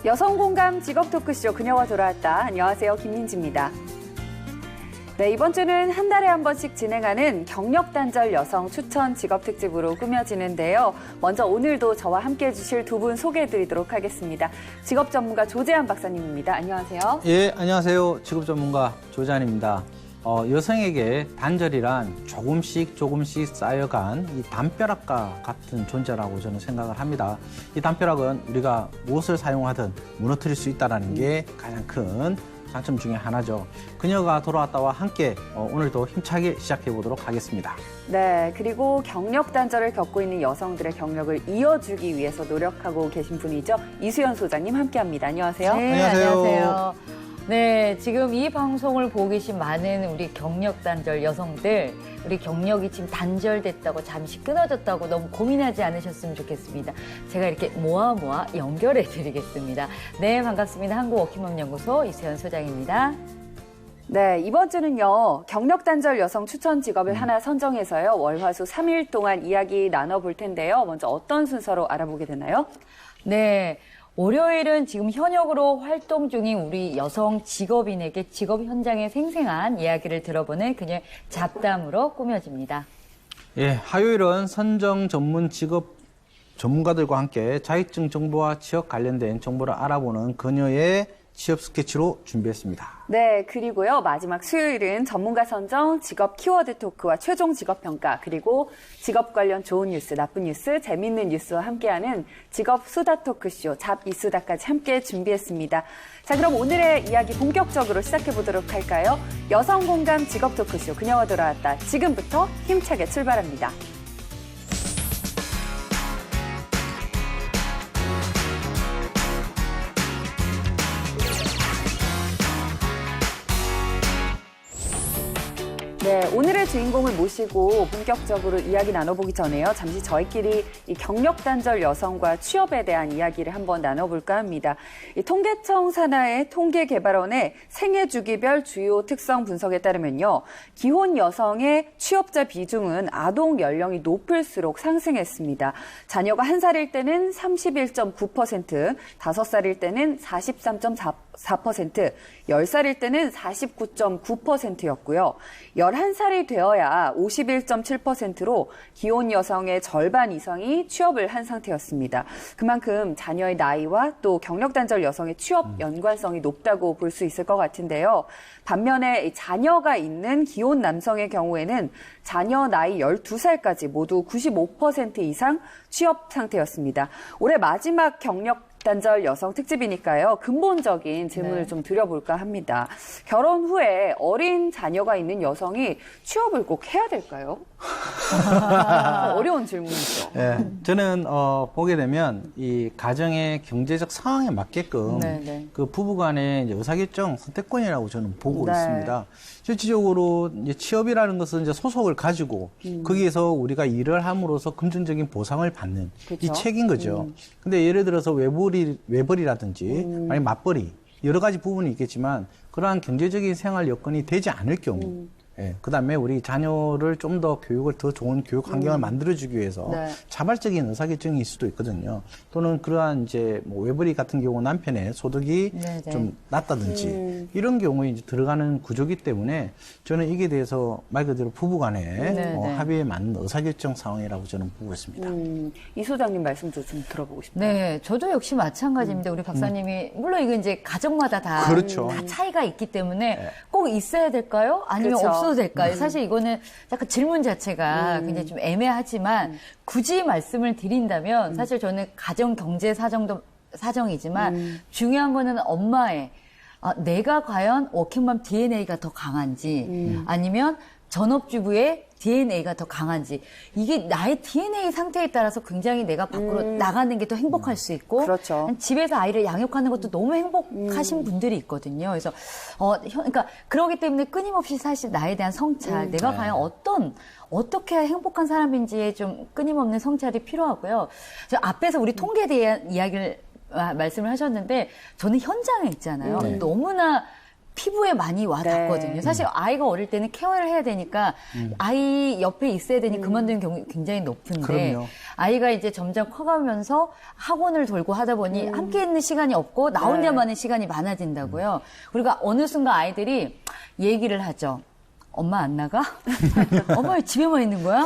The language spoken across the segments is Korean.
여성 공감 직업 토크쇼 그녀가 돌아왔다. 안녕하세요, 김민지입니다. 네, 이번 주는 한 달에 한 번씩 진행하는 경력 단절 여성 추천 직업 특집으로 꾸며지는데요. 먼저 오늘도 저와 함께 해주실 두 분 소개해드리도록 하겠습니다. 직업 전문가 조재한 박사님입니다. 안녕하세요. 예, 안녕하세요. 직업 전문가 조재한입니다. 여성에게 단절이란 조금씩 쌓여간 이 담벼락과 같은 존재라고 저는 생각을 합니다. 이 담벼락은 우리가 무엇을 사용하든 무너뜨릴 수 있다는 게 가장 큰 장점 중에 하나죠. 그녀가 돌아왔다와 함께 오늘도 힘차게 시작해 보도록 하겠습니다. 네, 그리고 경력 단절을 겪고 있는 여성들의 경력을 이어주기 위해서 노력하고 계신 분이죠. 이수연 소장님 함께합니다. 안녕하세요. 네, 안녕하세요. 네, 지금 이 방송을 보고 계신 많은 우리 경력 단절 여성들, 우리 경력이 지금 단절됐다고 잠시 끊어졌다고 너무 고민하지 않으셨으면 좋겠습니다. 제가 이렇게 모아 연결해 드리겠습니다. 네, 반갑습니다. 한국워킹맘연구소 이수연 소장입니다. 네, 이번 주는요, 경력 단절 여성 추천 직업을 하나 선정해서요, 월, 화, 수 3일 동안 이야기 나눠볼 텐데요. 먼저 어떤 순서로 알아보게 되나요? 네. 월요일은 지금 현역으로 활동 중인 우리 여성 직업인에게 직업 현장의 생생한 이야기를 들어보는 그녀의 잡담으로 꾸며집니다. 예, 화요일은 선정 전문 직업 전문가들과 함께 자격증 정보와 취업 관련된 정보를 알아보는 그녀의 취업 스케치로 준비했습니다. 네, 그리고요, 마지막 수요일은 전문가 선정, 직업 키워드 토크와 최종 직업 평가, 그리고 직업 관련 좋은 뉴스, 나쁜 뉴스, 재밌는 뉴스와 함께하는 직업 수다 토크쇼, 잡 이수다까지 함께 준비했습니다. 자, 그럼 오늘의 이야기 본격적으로 시작해 보도록 할까요? 여성 공감 직업 토크쇼, 그녀가 돌아왔다. 지금부터 힘차게 출발합니다. 네, 오늘의 주인공을 모시고 본격적으로 이야기 나눠보기 전에요. 잠시 저희끼리 이 경력 단절 여성과 취업에 대한 이야기를 한번 나눠볼까 합니다. 이 통계청 산하의 통계개발원의 생애 주기별 주요 특성 분석에 따르면요, 기혼 여성의 취업자 비중은 아동 연령이 높을수록 상승했습니다. 자녀가 1살일 때는 31.9%, 5살일 때는 43.4%, 10살일 때는 49.9%였고요. 11살이 되어야 51.7%로 기혼 여성의 절반 이상이 취업을 한 상태였습니다. 그만큼 자녀의 나이와 또 경력 단절 여성의 취업 연관성이 높다고 볼 수 있을 것 같은데요. 반면에 자녀가 있는 기혼 남성의 경우에는 자녀 나이 12살까지 모두 95% 이상 취업 상태였습니다. 올해 마지막 경력 단절 여성 특집이니까요. 근본적인 질문을 좀 드려볼까 합니다. 결혼 후에 어린 자녀가 있는 여성이 취업을 꼭 해야 될까요? 어려운 질문이죠. 예, 저는 보게 되면 이 가정의 경제적 상황에 맞게끔 그 부부간의 이제 의사결정 선택권이라고 저는 보고 있습니다. 실질적으로 이제 취업이라는 것은 이제 소속을 가지고 거기에서 우리가 일을 함으로써 금전적인 보상을 받는 이 책인 거죠. 근데 예를 들어서 외벌이라든지 아니 맞벌이 여러 가지 부분이 있겠지만 그러한 경제적인 생활 여건이 되지 않을 경우 예, 그다음에 우리 자녀를 좀 더 교육을 더 좋은 교육 환경을 만들어주기 위해서 자발적인 의사결정일 수도 있거든요. 또는 그러한 이제 뭐 외벌이 같은 경우 남편의 소득이 좀 낮다든지 이런 경우에 이제 들어가는 구조기 때문에 저는 이게 대해서 말 그대로 부부간의 합의에 맞는 의사결정 상황이라고 저는 보고 있습니다. 이 소장님 말씀도 좀 들어보고 싶어요. 네, 저도 역시 마찬가지입니다. 우리 박사님이 물론 이건 이제 가정마다 다 차이가 있기 때문에 꼭 있어야 될까요? 아니면 없어도 될까요? 사실 이거는 약간 질문 자체가 굉장히 좀 애매하지만 굳이 말씀을 드린다면 사실 저는 가정 경제 사정도 사정이지만 중요한 거는 엄마의 내가 과연 워킹맘 DNA가 더 강한지 아니면 전업주부의 DNA가 더 강한지 이게 나의 DNA 상태에 따라서 굉장히 내가 밖으로 나가는 게 더 행복할 수 있고 집에서 아이를 양육하는 것도 너무 행복하신 분들이 있거든요. 그래서 그러니까 그러기 때문에 끊임없이 사실 나에 대한 성찰, 내가 과연 어떻게 행복한 사람인지에 좀 끊임없는 성찰이 필요하고요. 저 앞에서 우리 통계에 대한 이야기를 말씀을 하셨는데 저는 현장에 있잖아요. 너무나 피부에 많이 와 닿거든요. 네. 사실 아이가 어릴 때는 케어를 해야 되니까 아이 옆에 있어야 되니 그만두는 경우 굉장히 높은데 그럼요. 아이가 이제 점점 커가면서 학원을 돌고 하다 보니 함께 있는 시간이 없고 나 혼자만의 시간이 많아진다고요. 그리고 어느 순간 아이들이 얘기를 하죠. 엄마 안 나가? 엄마 왜 집에만 있는 거야?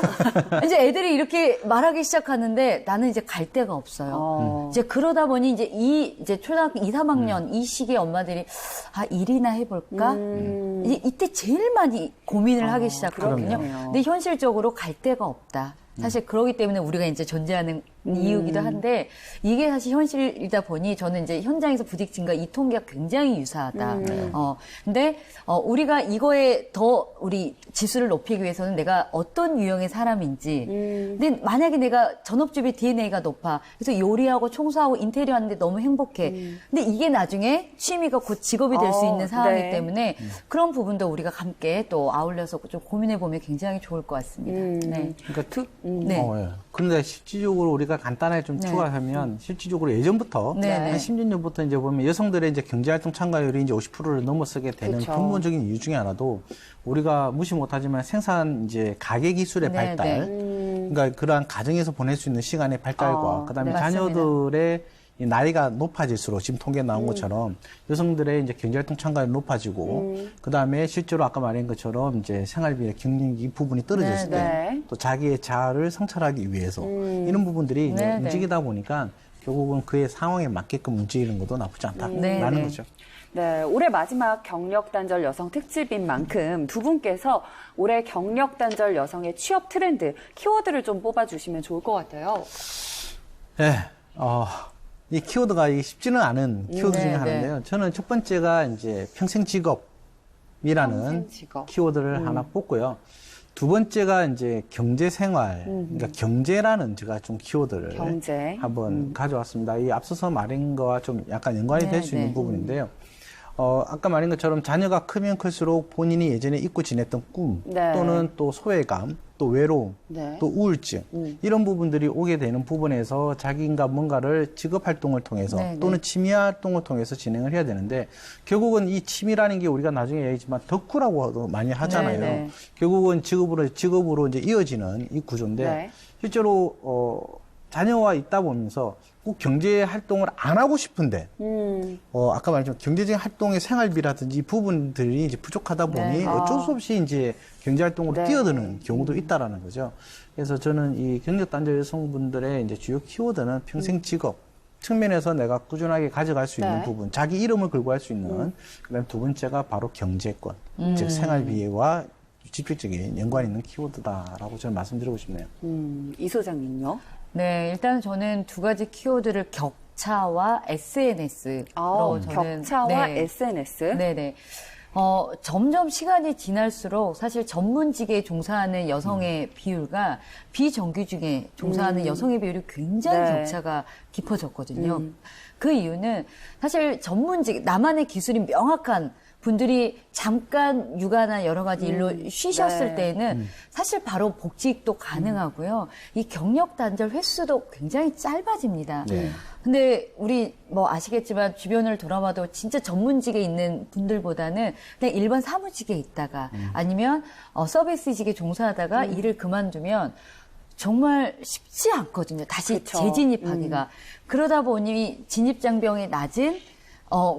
이제 애들이 이렇게 말하기 시작하는데 나는 이제 갈 데가 없어요. 이제 그러다 보니 이제 초등학교 2, 3학년 이 시기에 엄마들이 일이나 해볼까? 이때 제일 많이 고민을 하기 시작하거든요. 그러네요. 근데 현실적으로 갈 데가 없다. 사실 그러기 때문에 우리가 이제 존재하는 이유기도 한데 이게 사실 현실이다 보니 저는 이제 현장에서 부딪힌 이 통계가 굉장히 유사하다. 근데 우리가 이거에 더 우리 지수를 높이기 위해서는 내가 어떤 유형의 사람인지. 근데 만약에 내가 전업주부의 DNA가 높아. 그래서 요리하고 청소하고 인테리어 하는데 너무 행복해. 근데 이게 나중에 취미가 곧 직업이 될 수 있는 상황이기 네. 때문에 그런 부분도 우리가 함께 또 아울러서 좀 고민해 보면 굉장히 좋을 것 같습니다. 네. 그러니까 네. 예. 그런데 실질적으로 우리가 간단하게 좀 네. 추가하면 실질적으로 예전부터 네, 한 네. 10년 전부터 이제 보면 여성들의 이제 경제활동 참가율이 이제 50%를 넘어서게 되는 그쵸. 근본적인 이유 중에 하나도 우리가 무시 못하지만 생산 이제 가계 기술의 네, 발달, 네. 그러니까 그러한 가정에서 보낼 수 있는 시간의 발달과 그다음에 네, 맞습니다. 자녀들의 이 나이가 높아질수록 지금 통계 나온 것처럼 여성들의 이제 경제활동 참가율이 높아지고 그다음에 실제로 아까 말한 것처럼 이제 생활비의 경력이 부분이 떨어졌을 네, 때 네. 또 자기의 자아를 성찰하기 위해서 이런 부분들이 이제 네, 네. 움직이다 보니까 결국은 그의 상황에 맞게끔 움직이는 것도 나쁘지 않다라는 네, 네. 거죠. 네, 올해 마지막 경력단절 여성 특집인 만큼 두 분께서 올해 경력단절 여성의 취업 트렌드, 키워드를 좀 뽑아주시면 좋을 것 같아요. 네, 이 키워드가 쉽지는 않은 키워드 중에 네, 하나인데요. 저는 첫 번째가 이제 평생 직업이라는 평생 직업. 키워드를 하나 뽑고요. 두 번째가 이제 경제 생활, 그러니까 경제라는 제가 좀 키워드를 경제. 한번 가져왔습니다. 이 앞서서 말한 거와 좀 약간 연관이 될 수 네, 있는 네. 부분인데요. 아까 말한 것처럼 자녀가 크면 클수록 본인이 예전에 잊고 지냈던 꿈 네. 또는 또 소외감, 또 외로움, 네. 또 우울증 이런 부분들이 오게 되는 부분에서 자기가 뭔가를 직업 활동을 통해서 네, 또는 네. 취미 활동을 통해서 진행을 해야 되는데 결국은 이 취미라는 게 우리가 나중에 얘기했지만 덕후라고 많이 하잖아요. 네, 네. 결국은 직업으로 이제 이어지는 이 구조인데 네. 실제로 자녀와 있다 보면서 꼭 경제 활동을 안 하고 싶은데 아까 말했지만 경제적인 활동의 생활비라든지 이 부분들이 이제 부족하다 보니 네. 어쩔 수 없이 이제 경제 활동으로 네. 뛰어드는 경우도 있다라는 거죠. 그래서 저는 이 경력 단절 여성분들의 이제 주요 키워드는 평생 직업 측면에서 내가 꾸준하게 가져갈 수 있는 네. 부분, 자기 이름을 걸고 할 수 있는 그다음에 두 번째가 바로 경제권, 즉 생활비와 직접적인 연관이 있는 키워드다라고 저는 말씀드리고 싶네요. 이 소장님요? 네, 일단 저는 두 가지 키워드를 격차와 SNS로 저는 격차와 네. SNS. 네네. 점점 시간이 지날수록 사실 전문직에 종사하는 여성의 비율과 비정규직에 종사하는 여성의 비율이 굉장히 네. 격차가 깊어졌거든요. 그 이유는 사실 전문직, 나만의 기술이 명확한 분들이 잠깐 육아나 여러 가지 일로 쉬셨을 네. 때에는 사실 바로 복직도 가능하고요. 이 경력 단절 횟수도 굉장히 짧아집니다. 네. 근데 우리 뭐 아시겠지만 주변을 돌아봐도 진짜 전문직에 있는 분들보다는 그냥 일반 사무직에 있다가 아니면 서비스직에 종사하다가 일을 그만두면 정말 쉽지 않거든요. 다시 그쵸. 재진입하기가. 그러다 보니 진입장벽이 낮은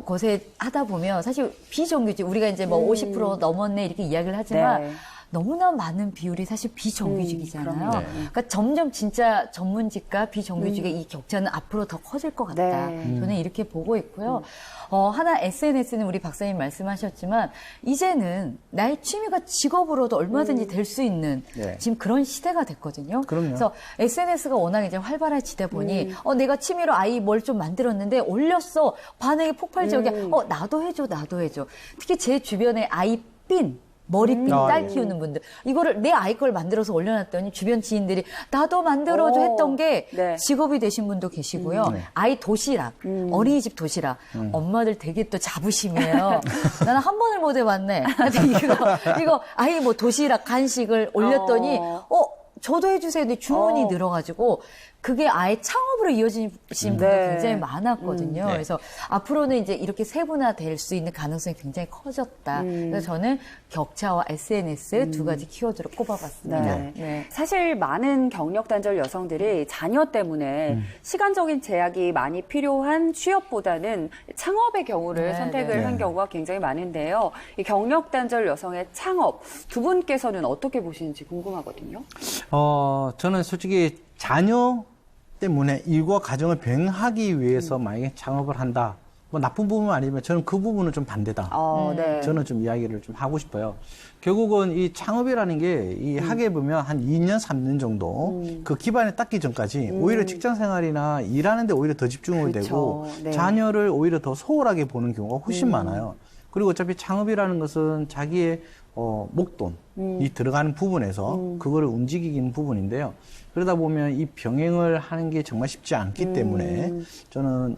곳에 하다 보면 사실 비정규직, 우리가 이제 뭐 50% 넘었네 이렇게 이야기를 하지만 네. 너무나 많은 비율이 사실 비정규직이잖아요. 그럼요. 그러니까 점점 진짜 전문직과 비정규직의 이 격차는 앞으로 더 커질 것 같다. 네. 저는 이렇게 보고 있고요. 하나 SNS는 우리 박사님 말씀하셨지만 이제는 나의 취미가 직업으로도 얼마든지 될 수 있는 네. 지금 그런 시대가 됐거든요. 그럼요. 그래서 SNS가 워낙 이제 활발해지다 보니 내가 취미로 아이 뭘 좀 만들었는데 올렸어. 반응이 폭발적이야. 나도 해줘. 특히 제 주변에 아이 핀 머리핀 딸 예. 키우는 분들 이거를 내 아이 걸 만들어서 올려놨더니 주변 지인들이 나도 만들어줘 했던 게 네. 직업이 되신 분도 계시고요. 아이 도시락, 어린이집 도시락. 엄마들 되게 또 자부심이에요. 나는 한 번을 못 해봤네. 이거 아이 뭐 도시락 간식을 올렸더니 저도 해주세요. 근데 주문이 늘어가지고 그게 아예 창업으로 이어진 분들 굉장히 많았거든요. 그래서 앞으로는 이제 이렇게 세분화될 수 있는 가능성이 굉장히 커졌다. 그래서 저는 격차와 SNS 두 가지 키워드로 꼽아봤습니다. 네. 사실 많은 경력 단절 여성들이 자녀 때문에 시간적인 제약이 많이 필요한 취업보다는 창업의 경우를 선택을 한 경우가 굉장히 많은데요. 이 경력 단절 여성의 창업 두 분께서는 어떻게 보시는지 궁금하거든요. 저는 솔직히 자녀 때문에 일과 가정을 병행하기 위해서 만약에 창업을 한다. 뭐 나쁜 부분은 아니지만 저는 그 부분은 좀 반대다. 저는 좀 이야기를 좀 하고 싶어요. 결국은 이 창업이라는 게 이 하게 보면 한 2년, 3년 정도 그 기반에 닦기 전까지 오히려 직장 생활이나 일하는 데 오히려 더 집중을 되고 자녀를 오히려 더 소홀하게 보는 경우가 훨씬 많아요. 그리고 어차피 창업이라는 것은 자기의 목돈이 들어가는 부분에서 그거를 움직이는 부분인데요. 그러다 보면 이 병행을 하는 게 정말 쉽지 않기 때문에 저는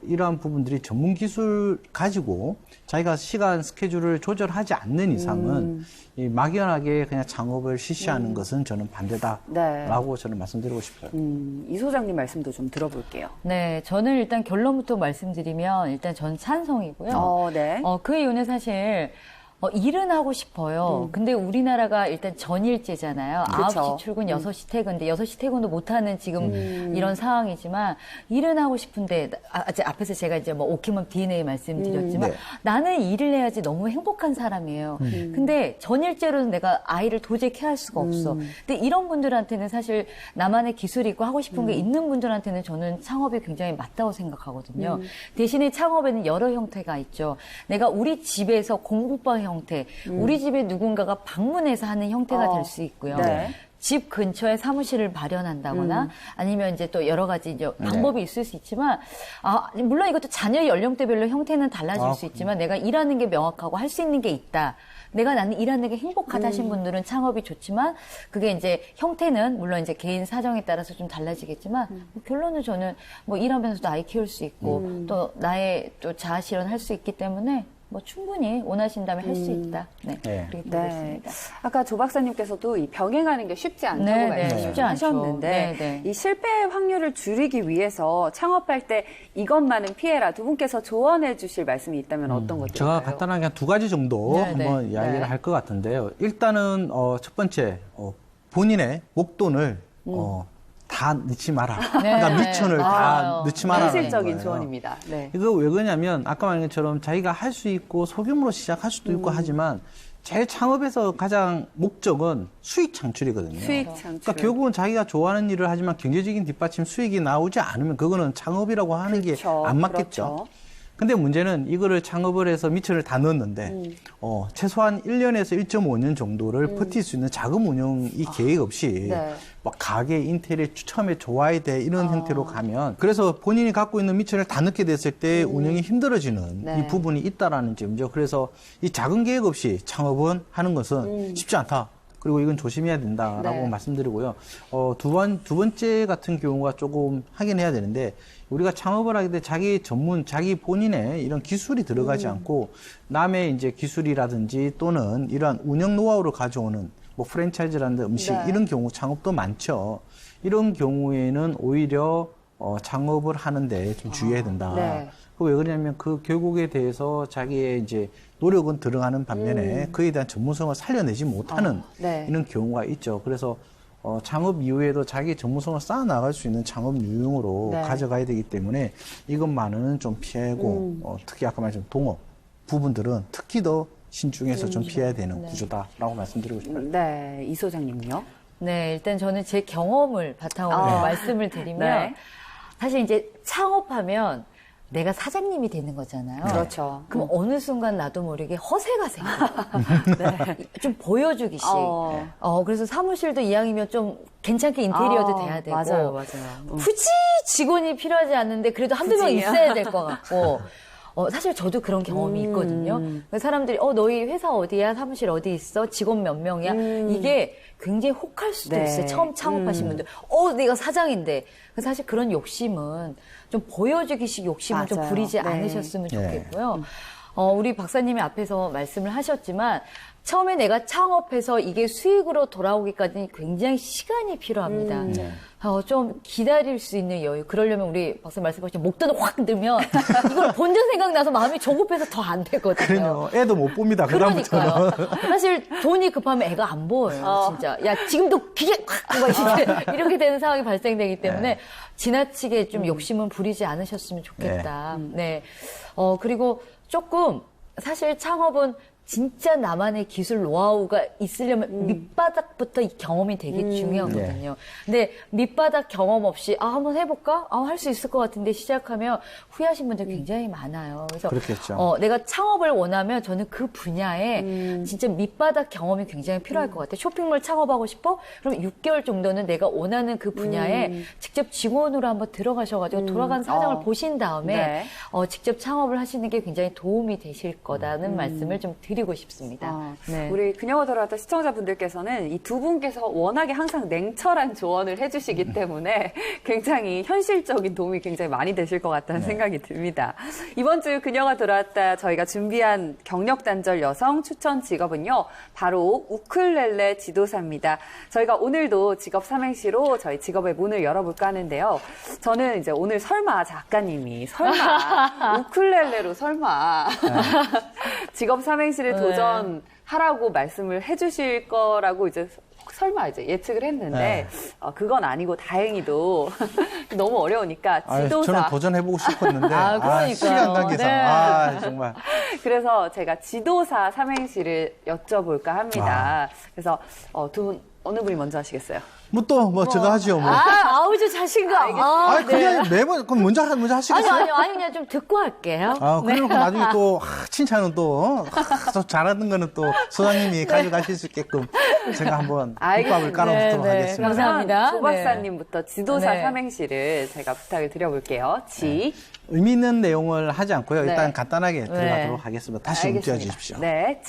이러한 부분들이 전문 기술 가지고 자기가 시간 스케줄을 조절하지 않는 이상은 이 막연하게 그냥 창업을 실시하는 것은 저는 반대다라고 저는 말씀드리고 싶어요. 이 소장님 말씀도 좀 들어볼게요. 네, 저는 일단 결론부터 말씀드리면 일단 전 찬성이고요. 그 이유는 사실 일은 하고 싶어요. 근데 우리나라가 일단 전일제잖아요. 9시 출근, 6시 퇴근. 근데 6시 퇴근도 못하는 지금 이런 상황이지만 일은 하고 싶은데, 앞에서 제가 이제 뭐 오키멈 DNA 말씀드렸지만 나는 일을 해야지 너무 행복한 사람이에요. 근데 전일제로는 내가 아이를 도저히 케어할 수가 없어. 근데 이런 분들한테는 사실 나만의 기술이 있고 하고 싶은 게 있는 분들한테는 저는 창업이 굉장히 맞다고 생각하거든요. 대신에 창업에는 여러 형태가 있죠. 내가 우리 집에서 공부방 형태, 우리 집에 누군가가 방문해서 하는 형태가 될 수 있고요. 집 근처에 사무실을 마련한다거나 아니면 이제 또 여러 가지 이제 방법이 있을 수 있지만 물론 이것도 자녀 연령대별로 형태는 달라질 수 있지만 내가 일하는 게 명확하고 할 수 있는 게 있다. 나는 일하는 게 행복하다 하신 분들은 창업이 좋지만 그게 이제 형태는 물론 이제 개인 사정에 따라서 좀 달라지겠지만 결론은 저는 뭐 일하면서도 아이 키울 수 있고 또 나의 또 자아 실현할 수 있기 때문에 뭐 충분히 원하신다면 할 수 있다. 그렇게 보겠습니다. 아까 조 박사님께서도 이 병행하는 게 쉽지 않다고 말씀하셨는데 이 실패 확률을 줄이기 위해서 창업할 때 이것만은 피해라. 두 분께서 조언해 주실 말씀이 있다면 어떤 것들일까요? 제가 간단하게 한 두 가지 정도 한번 이야기를 할 것 같은데요. 일단은 첫 번째 본인의 목돈을 다 넣지 마라. 그러니까 미천을 다 넣지 마라. 현실적인 조언입니다. 이거 왜 그러냐면 아까 말한 것처럼 자기가 할 수 있고 소규모로 시작할 수도 있고 하지만 제일 창업에서 가장 목적은 수익 창출이거든요. 수익 창출. 그러니까 결국은 자기가 좋아하는 일을 하지만 경제적인 뒷받침 수익이 나오지 않으면 그거는 창업이라고 하는 게 안 맞겠죠. 근데 문제는 이거를 창업을 해서 미천을 다 넣었는데 최소한 1년에서 1.5년 정도를 버틸 수 있는 자금 운영이 계획 없이 막 가게 인테리어 처음에 좋아야 돼 이런 형태로 가면 그래서 본인이 갖고 있는 미천을 다 넣게 됐을 때 운영이 힘들어지는 이 부분이 있다라는 점이죠. 그래서 이 작은 계획 없이 창업은 하는 것은 쉽지 않다. 그리고 이건 조심해야 된다라고 말씀드리고요. 두 번째 같은 경우가 조금 하긴 해야 되는데 우리가 창업을 하게 돼 자기 본인의 이런 기술이 들어가지 않고 남의 이제 기술이라든지 또는 이러한 운영 노하우를 가져오는 뭐 프랜차이즈라든지 음식 이런 경우 창업도 많죠. 이런 경우에는 오히려 창업을 하는데 좀 주의해야 된다. 왜 그러냐면 그 결국에 대해서 자기의 이제 노력은 들어가는 반면에 그에 대한 전문성을 살려내지 못하는 이런 경우가 있죠. 그래서 창업 이후에도 자기 전문성을 쌓아 나갈 수 있는 창업 유형으로 가져가야 되기 때문에 이것만은 좀 피하고 특히 아까 말했던 동업 부분들은 특히 더 신중해서 좀 피해야 되는 구조다라고 말씀드리고 싶어요. 네, 이 소장님요. 네, 일단 저는 제 경험을 바탕으로 말씀을 드리면 사실 이제 창업하면 내가 사장님이 되는 거잖아요. 그렇죠. 그럼 어느 순간 나도 모르게 허세가 생겨. 좀 보여주기식. 그래서 사무실도 이왕이면 좀 괜찮게 인테리어도 돼야 되고. 맞아요. 굳이 직원이 필요하지 않는데 그래도 한두 명 있어야 될 것 같고. 사실 저도 그런 경험이 있거든요. 사람들이 너희 회사 어디야? 사무실 어디 있어? 직원 몇 명이야? 이게 굉장히 혹할 수도 있어요. 처음 창업하신 분들. 내가 사장인데. 사실 그런 욕심은 좀 보여주기식 욕심은 좀 부리지 않으셨으면 좋겠고요. 우리 박사님이 앞에서 말씀을 하셨지만 처음에 내가 창업해서 이게 수익으로 돌아오기까지 굉장히 시간이 필요합니다. 좀 기다릴 수 있는 여유. 그러려면 우리 박사님 말씀하신 목돈을 확 넣으면 이걸 본전 생각나서 마음이 조급해서 더 안 되거든요. 그럼요. 애도 못 봅니다. 그러니까요. 그다음부터는. 사실 돈이 급하면 애가 안 보여요. 진짜. 야, 지금도 기계 확 이렇게 되는 상황이 발생되기 때문에 지나치게 좀 욕심은 부리지 않으셨으면 좋겠다. 네. 그리고 조금 사실 창업은 진짜 나만의 기술 노하우가 있으려면 밑바닥부터 이 경험이 되게 중요하거든요. 근데 밑바닥 경험 없이 한번 해볼까? 할 수 있을 것 같은데 시작하면 후회하신 분들 굉장히 많아요. 그래서 그렇겠죠. 내가 창업을 원하면 저는 그 분야에 진짜 밑바닥 경험이 굉장히 필요할 것 같아요. 쇼핑몰 창업하고 싶어? 그럼 6개월 정도는 내가 원하는 그 분야에 직접 직원으로 한번 들어가셔가지고 돌아간 사정을 보신 다음에 직접 창업을 하시는 게 굉장히 도움이 되실 거라는 말씀을 좀 드리고 싶습니다. 네. 우리 그녀가 돌아왔다 시청자분들께서는 이 두 분께서 워낙에 항상 냉철한 조언을 해주시기 때문에 굉장히 현실적인 도움이 굉장히 많이 되실 것 같다는 생각이 듭니다. 이번 주 그녀가 돌아왔다 저희가 준비한 경력 단절 여성 추천 직업은요. 바로 우쿨렐레 지도사입니다. 저희가 오늘도 직업 삼행시로 저희 직업의 문을 열어볼까 하는데요. 저는 이제 오늘 설마 작가님이 우쿨렐레로 설마 직업 삼행시를 도전하라고 말씀을 해주실 거라고 이제 설마 이제 예측을 했는데 그건 아니고 다행히도 너무 어려우니까 지도사. 저는 도전해보고 싶었는데 그러니까요. 시간 관계상 정말. 그래서 제가 지도사 삼행시를 여쭤볼까 합니다. 그래서 두 분 어느 분이 먼저 하시겠어요? 제가 하지요, 뭐. 아우저 자신감. 그냥 매번, 그럼 먼저 하시겠어요? 아니, 그냥 좀 듣고 할게요. 그리고 나중에 또, 칭찬은 또, 잘하는 거는 또, 소장님이 가져가실 수 있게끔 제가 한번 국밥을 깔아보도록 하겠습니다. 감사합니다. 조 박사님부터 지도사 삼행시를 제가 부탁을 드려볼게요. 의미 있는 내용을 하지 않고요. 일단 간단하게 들어가도록 하겠습니다. 다시 띄워 주십시오. 네,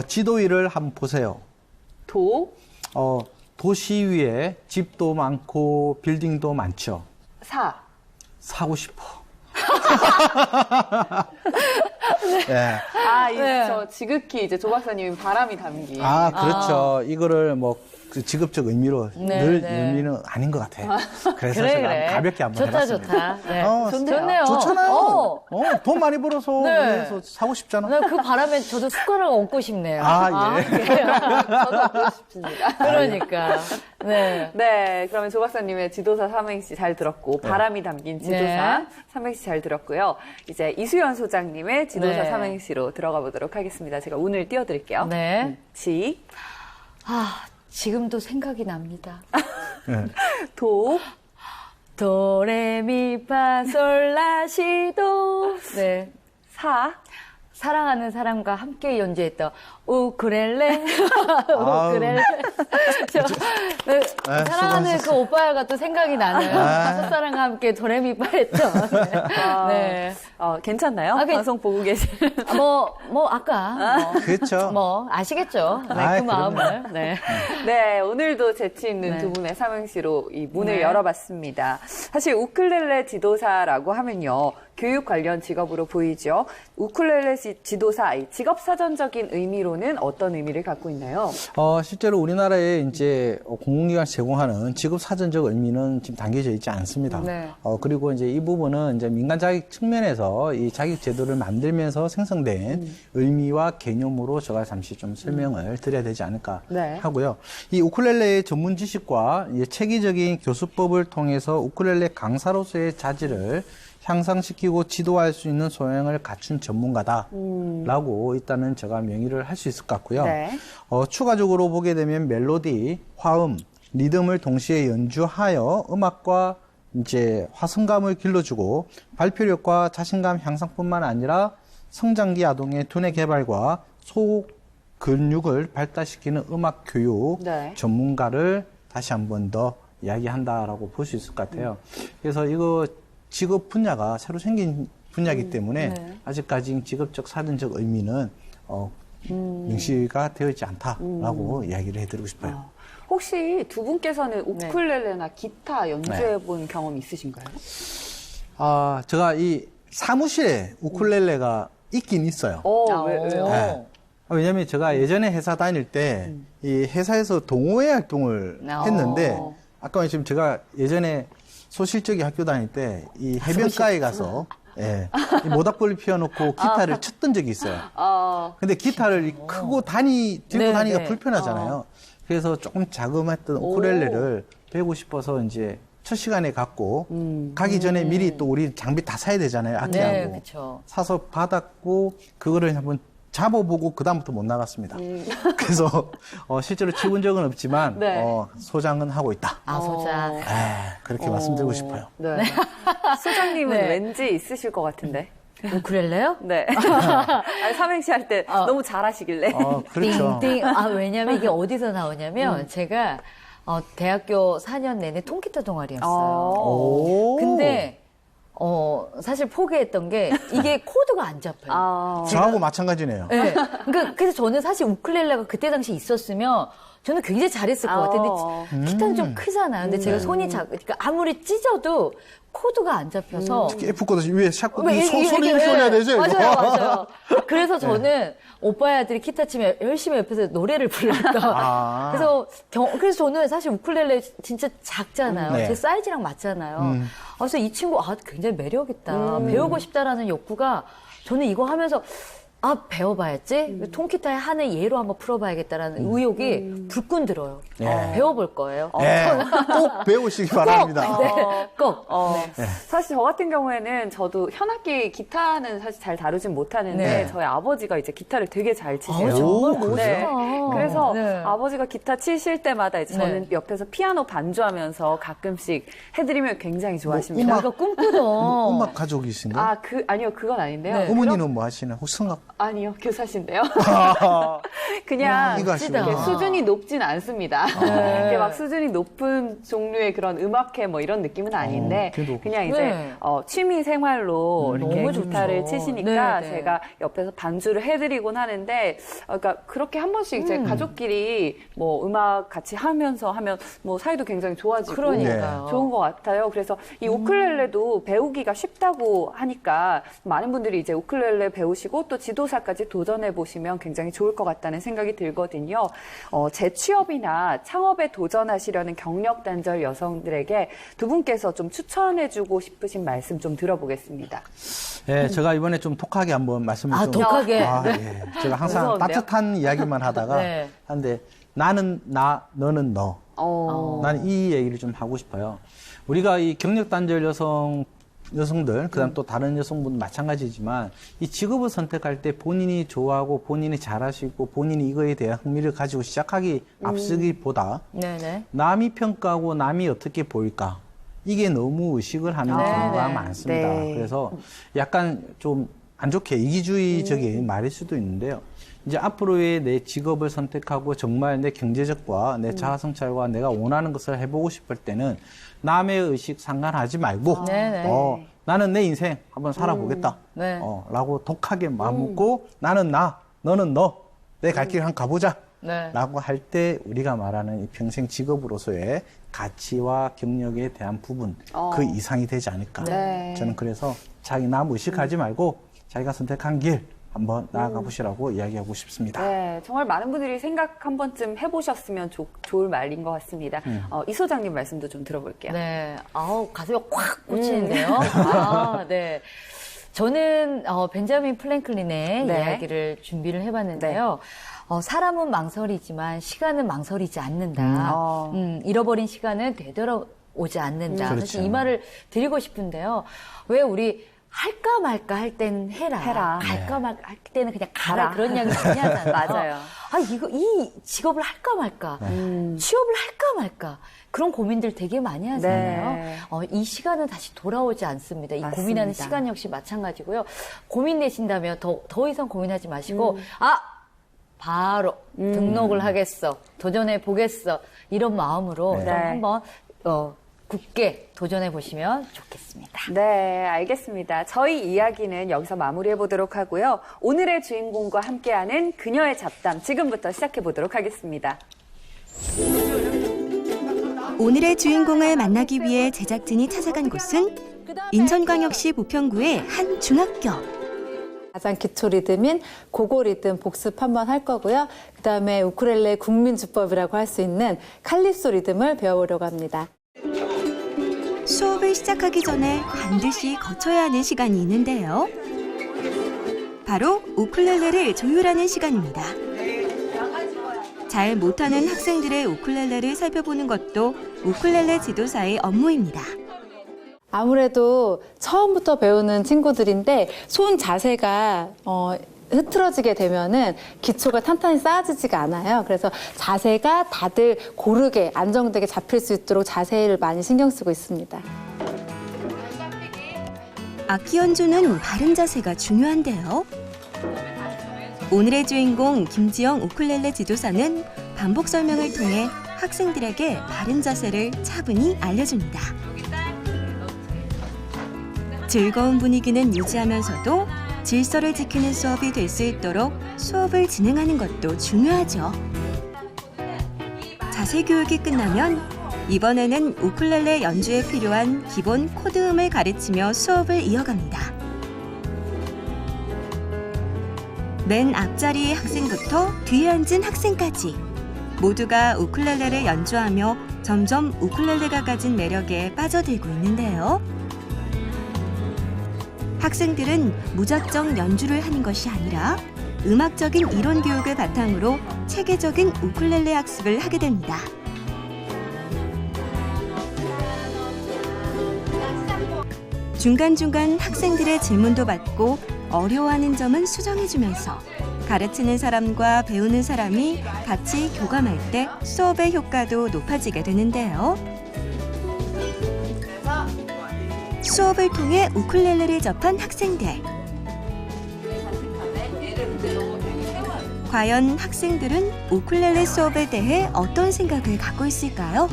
지도 위를 한번 보세요. 도시 위에 집도 많고 빌딩도 많죠. 사고 싶어. 저 지극히 이제 조 박사님이 바람이 담긴. 그렇죠. 이거를 그 직업적 의미로 늘 의미는 아닌 것 같아요. 그래서 제가 가볍게 한번 해봤습니다. 좋다. 좋네요. 좋잖아요. 돈 많이 벌어서 그래서 사고 싶잖아. 그 바람에 저도 숟가락 얹고 싶네요. 저도 얹고 싶습니다. 그러니까. 네, 그러면 조 박사님의 지도사 삼행시 잘 들었고 바람이 담긴 지도사 삼행시 잘 들었고요. 이제 이수연 소장님의 지도사 삼행시로 들어가 보도록 하겠습니다. 제가 운을 띄워드릴게요. 지금도 생각이 납니다. 도레미파솔라시도. 사랑하는 사람과 함께 연주했던 우쿨렐레. 우쿨렐레. 사랑하는 그 오빠가 또 생각이 나는 첫사랑과 함께 도레미파 했죠. 괜찮나요? 방송 보고 계신. 아까. 그렇죠. 아시겠죠. 그 마음을. 오늘도 재치 있는 두 분의 삼행시로 이 문을 열어봤습니다. 사실 우쿨렐레 지도사라고 하면요. 교육 관련 직업으로 보이죠. 우쿨렐레 지도사, 직업 사전적인 의미로는 어떤 의미를 갖고 있나요? 실제로 우리나라에 이제 공공기관 제공하는 직업 사전적 의미는 지금 담겨져 있지 않습니다. 그리고 이제 이 부분은 이제 민간 자격 측면에서 이 자격 제도를 만들면서 생성된 의미와 개념으로 제가 잠시 좀 설명을 드려야 되지 않을까 하고요. 이 우쿨렐레의 전문 지식과 체계적인 교수법을 통해서 우쿨렐레 강사로서의 자질을 향상시키고 지도할 수 있는 소양을 갖춘 전문가다라고 일단은 제가 명의를 할 수 있을 것 같고요. 추가적으로 보게 되면 멜로디, 화음, 리듬을 동시에 연주하여 음악과 이제 화성감을 길러주고 발표력과 자신감 향상뿐만 아니라 성장기 아동의 두뇌 개발과 소 근육을 발달시키는 음악 교육 전문가를 다시 한 번 더 이야기한다라고 볼 수 있을 것 같아요. 그래서 이거 직업 분야가 새로 생긴 분야이기 때문에 아직까지 직업적 사전적 의미는 명시가 되어 있지 않다라고 이야기를 해드리고 싶어요. 혹시 두 분께서는 우쿨렐레나 기타 연주해 본 경험 있으신가요? 제가 이 사무실에 우쿨렐레가 있긴 있어요. 왜요? 네. 왜냐면 제가 예전에 회사 다닐 때 이 회사에서 동호회 활동을 했는데 아까 지금 제가 예전에 소실적이 학교 다닐 때 이 해변가에 가서 예, 이 모닥불을 피워놓고 기타를 쳤던 적이 있어요. 근데 기타를 크고 들고 다니기가 불편하잖아요. 그래서 조금 자그마했던 우쿨렐레를 배우고 싶어서 이제 첫 시간에 갖고 가기 전에 미리 또 우리 장비 다 사야 되잖아요. 악기하고. 그쵸. 사서 받았고 그거를 한번 잡아보고 그다음부터 못 나갔습니다. 그래서 실제로 치본 적은 없지만 소장은 하고 있다. 소장. 그렇게 말씀드리고 싶어요. 네. 소장님은 왠지 있으실 것 같은데. 우쿨렐레요? 네. 삼행시 할 때 너무 잘하시길래. 그렇죠. 띵띵. 왜냐면 이게 어디서 나오냐면 제가 대학교 4년 내내 통기타 동아리였어요. 근데 사실 포기했던 게 이게 코드가 안 잡혀요. 저하고 마찬가지네요. 네. 그래서 저는 사실 우쿨렐레가 그때 당시 있었으면 저는 굉장히 잘했을 것 같아요. 근데 기타는 좀 크잖아요. 근데 제가 손이 그러니까 아무리 찢어도 코드가 안 잡혀서. 특히 F 코드 위에 샤코 소리 해야 되죠? 맞아요. 그래서 저는 오빠의 아들이 기타 치면 열심히 옆에서 노래를 불렀다. 그래서 저는 사실 우쿨렐레 진짜 작잖아요. 제 사이즈랑 맞잖아요. 그래서 이 친구 굉장히 매력 있다. 배우고 싶다라는 욕구가 저는 이거 하면서 배워봐야지. 통기타의 한을 예로 한번 풀어봐야겠다라는 의욕이 불끈 들어요. 배워볼 거예요. 꼭 배우시기 바랍니다. 꼭. 사실 저 같은 경우에는 저도 현악기 기타는 사실 잘 다루진 못하는데 저희 아버지가 이제 기타를 되게 잘 치세요. 정말 멋있다. 그래서 아버지가 기타 치실 때마다 이제 저는 옆에서 피아노 반주하면서 가끔씩 해드리면 굉장히 좋아하십니다. 내가 꿈꾸던 음악 가족이신가요? 아니요, 그건 아닌데요. 어머니는 뭐 하시나요? 혹시 성악? 아니요, 교사신데요. 그냥 이렇게 수준이 높진 않습니다. 이렇게 막 수준이 높은 종류의 그런 음악회 뭐 이런 느낌은 아닌데 그냥 이제 취미 생활로 이렇게 기타를 치시니까 제가 옆에서 반주를 해드리곤 하는데 그러니까 그렇게 한 번씩 이제 가족끼리 뭐 음악 같이 하면서 하면 뭐 사이도 굉장히 좋아지고 좋은 것 같아요. 그래서 이 우쿨렐레도 배우기가 쉽다고 하니까 많은 분들이 이제 우쿨렐레 배우시고 또 지도사까지 도전해 보시면 굉장히 좋을 것 같다는 생각이 들거든요. 재취업이나 창업에 도전하시려는 경력단절 여성들에게 두 분께서 좀 추천해주고 싶으신 말씀 좀 들어보겠습니다. 네, 제가 이번에 좀 독하게 한번 말씀을 좀. 독하게. 제가 항상 무서운데요? 따뜻한 이야기만 하다가 하는데 나는 나, 너는 너. 나는 이 얘기를 좀 하고 싶어요. 우리가 이 경력단절 여성들, 그다음 또 다른 여성분 마찬가지지만 이 직업을 선택할 때 본인이 좋아하고 본인이 잘하시고 본인이 이거에 대한 흥미를 가지고 시작하기 앞서기보다 남이 평가하고 남이 어떻게 보일까 이게 너무 의식을 하는 경우가 많습니다. 그래서 약간 좀 안 좋게 이기주의적인 말일 수도 있는데요. 이제 앞으로의 내 직업을 선택하고 정말 내 경제적과 내 자아성찰과 내가 원하는 것을 해보고 싶을 때는 남의 의식 상관하지 말고 나는 내 인생 한번 살아보겠다 라고 독하게 마음 먹고 나는 나, 너는 너, 내 갈 길 한번 가보자 라고 할 때 우리가 말하는 이 평생 직업으로서의 가치와 경력에 대한 부분 그 이상이 되지 않을까. 저는 그래서 자기 남 의식하지 말고 자기가 선택한 길 한번 나아가 보시라고 이야기하고 싶습니다. 네, 정말 많은 분들이 생각 한 번쯤 해보셨으면 좋을 말인 것 같습니다. 이 소장님 말씀도 좀 들어볼게요. 네, 가슴이 꽉 꽂히는데요. 네. 저는 벤자민 프랭클린의 이야기를 준비를 해봤는데요. 사람은 망설이지만 시간은 망설이지 않는다. 잃어버린 시간은 되돌아오지 않는다. 사실 이 말을 드리고 싶은데요. 왜 우리 할까 말까 할 땐 해라. 갈까 말까 할 때는 그냥 가라. 그런 이야기 많이 하잖아요. 맞아요. 이 직업을 할까 말까, 취업을 할까 말까. 그런 고민들 되게 많이 하잖아요. 이 시간은 다시 돌아오지 않습니다. 이 맞습니다. 고민하는 시간 역시 마찬가지고요. 고민 내신다면 더 이상 고민하지 마시고, 바로 등록을 하겠어. 도전해 보겠어. 이런 마음으로 한번, 굳게 도전해 보시면 좋겠습니다. 네, 알겠습니다. 저희 이야기는 여기서 마무리해 보도록 하고요. 오늘의 주인공과 함께하는 그녀의 잡담 지금부터 시작해 보도록 하겠습니다. 오늘의 주인공을 만나기 위해 제작진이 찾아간 곳은 인천광역시 부평구의 한 중학교. 가장 기초 리듬인 고고 리듬 복습 한번 할 거고요. 그다음에 우쿨렐레 국민주법이라고 할 수 있는 칼립소 리듬을 배워보려고 합니다. 수업을 시작하기 전에 반드시 거쳐야 하는 시간이 있는데요. 바로 우쿨렐레를 조율하는 시간입니다. 잘 못하는 학생들의 우쿨렐레를 살펴보는 것도 우쿨렐레 지도사의 업무입니다. 아무래도 처음부터 배우는 친구들인데 손 자세가 흐트러지게 되면은 기초가 탄탄히 쌓아지지가 않아요. 그래서 자세가 다들 고르게 안정되게 잡힐 수 있도록 자세를 많이 신경 쓰고 있습니다. 악기 연주는 바른 자세가 중요한데요. 오늘의 주인공 김지영 우쿨렐레 지도사는 반복 설명을 통해 학생들에게 바른 자세를 차분히 알려줍니다. 즐거운 분위기는 유지하면서도 질서를 지키는 수업이 될 수 있도록 수업을 진행하는 것도 중요하죠. 자세 교육이 끝나면 이번에는 우쿨렐레 연주에 필요한 기본 코드음을 가르치며 수업을 이어갑니다. 맨 앞자리의 학생부터 뒤에 앉은 학생까지 모두가 우쿨렐레를 연주하며 점점 우쿨렐레가 가진 매력에 빠져들고 있는데요. 학생들은 무작정 연주를 하는 것이 아니라 음악적인 이론 교육을 바탕으로 체계적인 우쿨렐레 학습을 하게 됩니다. 중간중간 학생들의 질문도 받고 어려워하는 점은 수정해주면서 가르치는 사람과 배우는 사람이 같이 교감할 때 수업의 효과도 높아지게 되는데요. 수업을 통해 우쿨렐레를 접한 학생들. 과연 학생들은 우쿨렐레 수업에 대해 어떤 생각을 갖고 있을까요?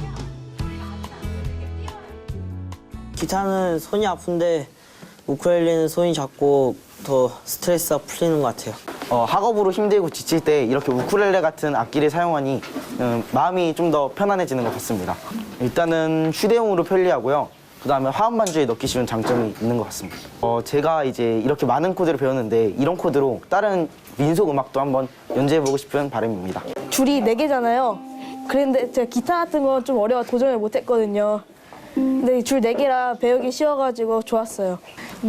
기타는 손이 아픈데 우쿨렐레는 손이 작고 더 스트레스가 풀리는 것 같아요. 학업으로 힘들고 지칠 때 이렇게 우쿨렐레 같은 악기를 사용하니 마음이 좀 더 편안해지는 것 같습니다. 일단은 휴대용으로 편리하고요. 그다음에 화음 반주에 넣기 쉬운 장점이 있는 것 같습니다. 제가 이제 이렇게 많은 코드를 배웠는데 이런 코드로 다른 민속 음악도 한번 연주해보고 싶은 바람입니다. 줄이 4개잖아요. 그런데 제가 기타 같은 건 좀 어려워 도전을 못했거든요. 근데 줄 4개라 배우기 쉬워가지고 좋았어요.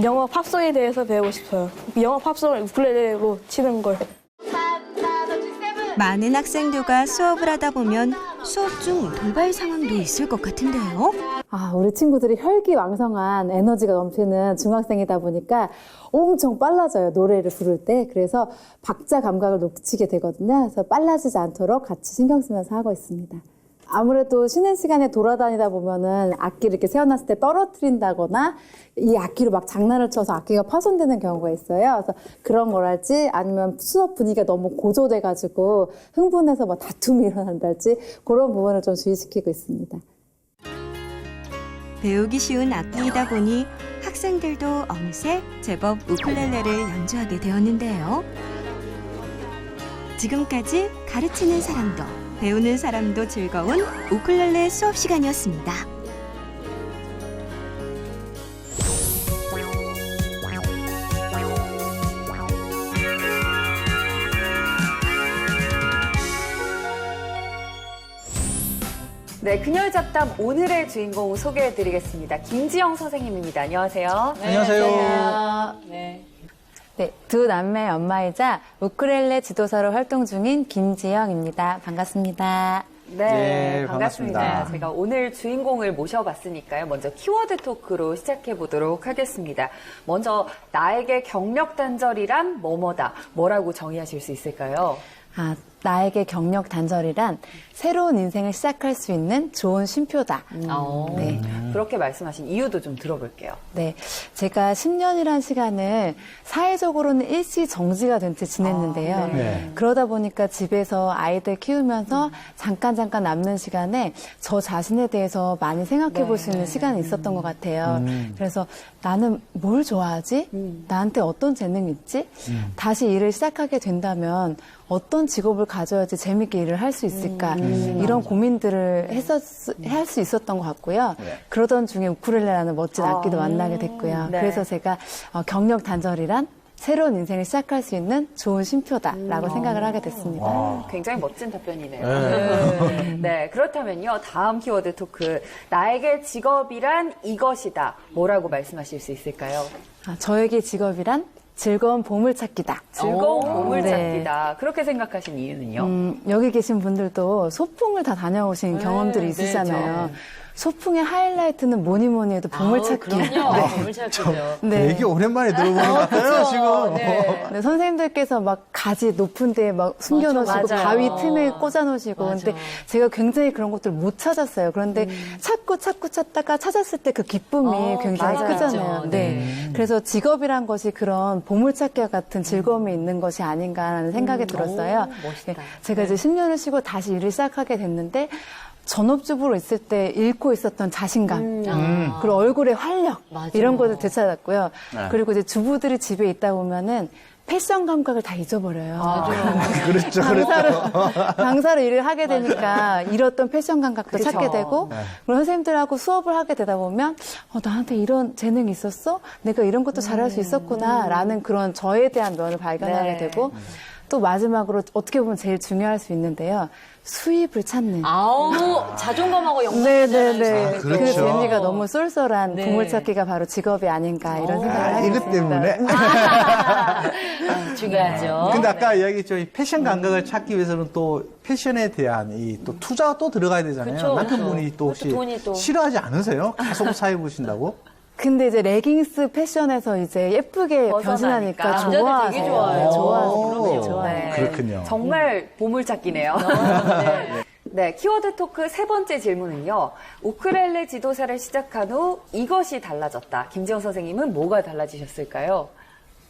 영어 팝송에 대해서 배우고 싶어요. 영어 팝송을 우쿨렐레로 치는 걸. 많은 학생들과 수업을 하다 보면 수업 중 돌발 상황도 있을 것 같은데요. 우리 친구들이 혈기왕성한 에너지가 넘치는 중학생이다 보니까 엄청 빨라져요, 노래를 부를 때. 그래서 박자 감각을 놓치게 되거든요. 그래서 빨라지지 않도록 같이 신경 쓰면서 하고 있습니다. 아무래도 쉬는 시간에 돌아다니다 보면은 악기를 이렇게 세워놨을 때 떨어뜨린다거나 이 악기로 막 장난을 쳐서 악기가 파손되는 경우가 있어요. 그래서 그런 거랄지 아니면 수업 분위기가 너무 고조돼가지고 흥분해서 막 다툼이 일어난달지 그런 부분을 좀 주의시키고 있습니다. 배우기 쉬운 악기이다 보니 학생들도 어느새 제법 우쿨렐레를 연주하게 되었는데요. 지금까지 가르치는 사람도 배우는 사람도 즐거운 우쿨렐레 수업 시간이었습니다. 네, 그녀의 잡담 오늘의 주인공 소개해드리겠습니다. 김지영 선생님입니다. 안녕하세요. 네, 안녕하세요. 네, 두 남매의 엄마이자 우쿨렐레 지도사로 활동 중인 김지영입니다. 반갑습니다. 네, 반갑습니다. 반갑습니다. 제가 오늘 주인공을 모셔봤으니까요. 먼저 키워드 토크로 시작해보도록 하겠습니다. 먼저 나에게 경력 단절이란 뭐뭐다. 뭐라고 정의하실 수 있을까요? 나에게 경력 단절이란 새로운 인생을 시작할 수 있는 좋은 쉼표다. 네. 그렇게 말씀하신 이유도 좀 들어볼게요. 네, 제가 10년이라는 시간을 사회적으로는 일시 정지가 된 채 지냈는데요. 네. 그러다 보니까 집에서 아이들 키우면서 잠깐 남는 시간에 저 자신에 대해서 많이 생각해 볼 수 있는 시간이 있었던 것 같아요. 그래서 나는 뭘 좋아하지? 나한테 어떤 재능이 있지? 다시 일을 시작하게 된다면 어떤 직업을 가져야지 재밌게 일을 할 수 있을까? 이런 고민들을 할 수 있었던 것 같고요. 네. 그러던 중에 우쿨렐레라는 멋진 악기도 만나게 됐고요. 네. 그래서 제가 경력 단절이란 새로운 인생을 시작할 수 있는 좋은 쉼표다라고 생각을 하게 됐습니다. 굉장히 멋진 답변이네요. 네, 그렇다면요. 다음 키워드 토크. 나에게 직업이란 이것이다. 뭐라고 말씀하실 수 있을까요? 저에게 직업이란 즐거운 보물찾기다. 즐거운 보물찾기다. 그렇게 생각하신 이유는요? 여기 계신 분들도 소풍을 다 다녀오신 경험들이 있으시잖아요. 소풍의 하이라이트는 뭐니 뭐니 해도 보물찾기. 그럼요. 보물찾기죠. 네. 되게 오랜만에 들어보는 것 같아요, 지금. 네, 선생님들께서 막 가지 높은 데에 막 숨겨놓으시고 맞아요. 바위 틈에 꽂아놓으시고 근데 제가 굉장히 그런 것들 못 찾았어요. 그런데 찾고 찾다가 찾았을 때 그 기쁨이 굉장히 맞아요. 크잖아요. 네. 그래서 직업이란 것이 그런 보물찾기와 같은 즐거움이 있는 것이 아닌가라는 생각이 들었어요. 멋있다. 제가 이제 10년을 쉬고 다시 일을 시작하게 됐는데 전업주부로 있을 때 잃고 있었던 자신감, 그리고 얼굴의 활력, 이런 것을 되찾았고요. 그리고 이제 주부들이 집에 있다 보면은 패션 감각을 다 잊어버려요. 그렇죠, 강사로 일을 하게 되니까 잃었던 패션 감각도 찾게 되고, 그리고 선생님들하고 수업을 하게 되다 보면, 나한테 이런 재능이 있었어? 내가 이런 것도 잘할 수 있었구나, 라는 그런 저에 대한 면을 발견하게 되고, 또 마지막으로 어떻게 보면 제일 중요할 수 있는데요. 수입을 찾는. 자존감하고 연관되잖아요. 네네네. 그렇죠. 그 재미가 너무 쏠쏠한 보물찾기가 바로 직업이 아닌가 이런 생각을 하게 이것 됐습니다. 때문에. 중요하죠. 근데 아까 이야기했죠. 이 패션 감각을 찾기 위해서는 또 패션에 대한 이 또 투자가 또 들어가야 되잖아요. 그쵸, 남편분이 또 혹시 돈이 또. 싫어하지 않으세요? 계속 사입으신다고? 근데 이제 레깅스 패션에서 이제 예쁘게 벗어나니까. 변신하니까 남자들 좋아하세요. 되게 좋아해요. 좋아하세요. 네. 그렇군요. 정말 보물찾기네요. 네, 키워드 토크 세 번째 질문은요. 우쿨렐레 지도사를 시작한 후 이것이 달라졌다. 김지영 선생님은 뭐가 달라지셨을까요?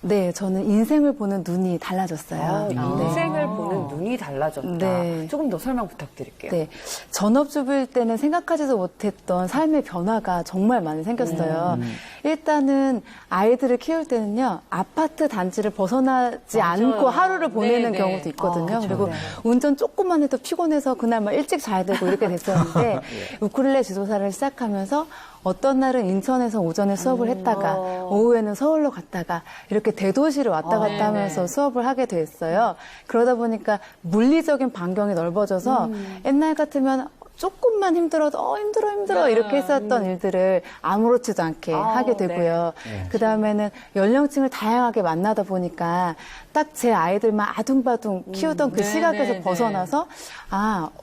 네, 저는 인생을 보는 눈이 달라졌어요. 인생을 보는 눈이 달라졌다. 네. 조금 더 설명 부탁드릴게요. 네, 전업주부일 때는 생각하지도 못했던 삶의 변화가 정말 많이 생겼어요. 일단은 아이들을 키울 때는요, 아파트 단지를 벗어나지 않고 하루를 보내는 경우도 있거든요. 그리고 운전 조금만 해도 피곤해서 그날 막 일찍 자야 되고 이렇게 됐었는데, 우쿨렐레 지도사를 시작하면서 어떤 날은 인천에서 오전에 수업을 했다가 오후에는 서울로 갔다가 이렇게 대도시를 왔다 갔다 하면서 수업을 하게 됐어요. 그러다 보니까 물리적인 반경이 넓어져서 옛날 같으면 조금만 힘들어도 힘들어 이렇게 했었던 일들을 아무렇지도 않게 하게 되고요. 그 다음에는 연령층을 다양하게 만나다 보니까 딱 제 아이들만 아둥바둥 키우던 그 시각에서 벗어나서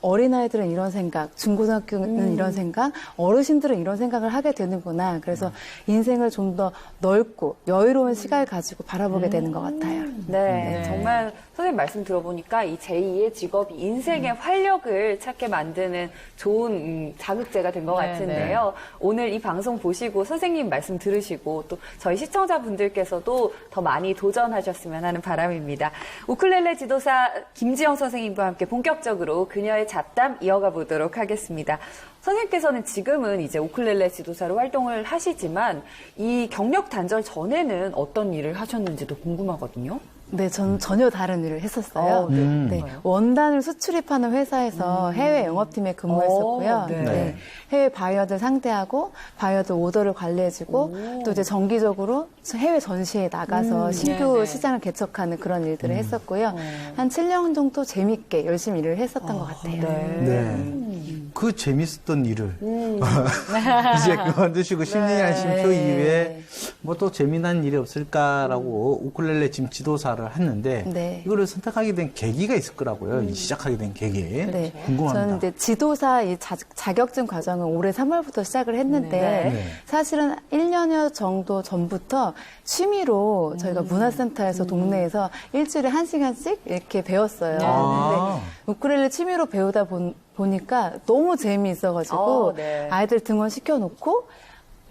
어린아이들은 이런 생각, 중고등학교는 이런 생각, 어르신들은 이런 생각을 하게 되는구나. 그래서 인생을 좀 더 넓고 여유로운 시각을 가지고 바라보게 되는 것 같아요. 네, 정말 선생님 말씀 들어보니까 이 제2의 직업이 인생의 활력을 찾게 만드는 좋은 자극제가 된 것 같은데요. 오늘 이 방송 보시고 선생님 말씀 들으시고 또 저희 시청자분들께서도 더 많이 도전하셨으면 하는 바람입니다. 우쿨렐레 지도사 김지영 선생님과 함께 본격적으로 그녀의 잡담 이어가 보도록 하겠습니다. 선생님께서는 지금은 이제 우쿨렐레 지도사로 활동을 하시지만 이 경력 단절 전에는 어떤 일을 하셨는지도 궁금하거든요. 네, 저는 전혀 다른 일을 했었어요. 네, 원단을 수출입하는 회사에서 해외 영업팀에 근무했었고요. 네, 해외 바이어들 상대하고 바이어들 오더를 관리해주고 또 이제 정기적으로 해외 전시에 나가서 신규 시장을 개척하는 그런 일들을 했었고요. 한 7년 정도 재밌게 열심히 일을 했었던 것 같아요. 그 재밌었던 일을 이제 그만두시고 10년이라는 쉼표 이후에 뭐 또 재미난 일이 없을까라고 우쿨렐레 지금 지도사를 했는데 이거를 선택하게 된 계기가 있을 거라고요. 시작하게 된 계기. 궁금합니다. 저는 이제 지도사 이 자격증 과정을 올해 3월부터 시작을 했는데 사실은 1년여 정도 전부터 취미로 저희가 문화센터에서 동네에서 일주일에 1시간씩 이렇게 배웠어요. 근데 우쿨렐레 취미로 배우다 보니까 너무 재미있어가지고 아이들 등원 시켜놓고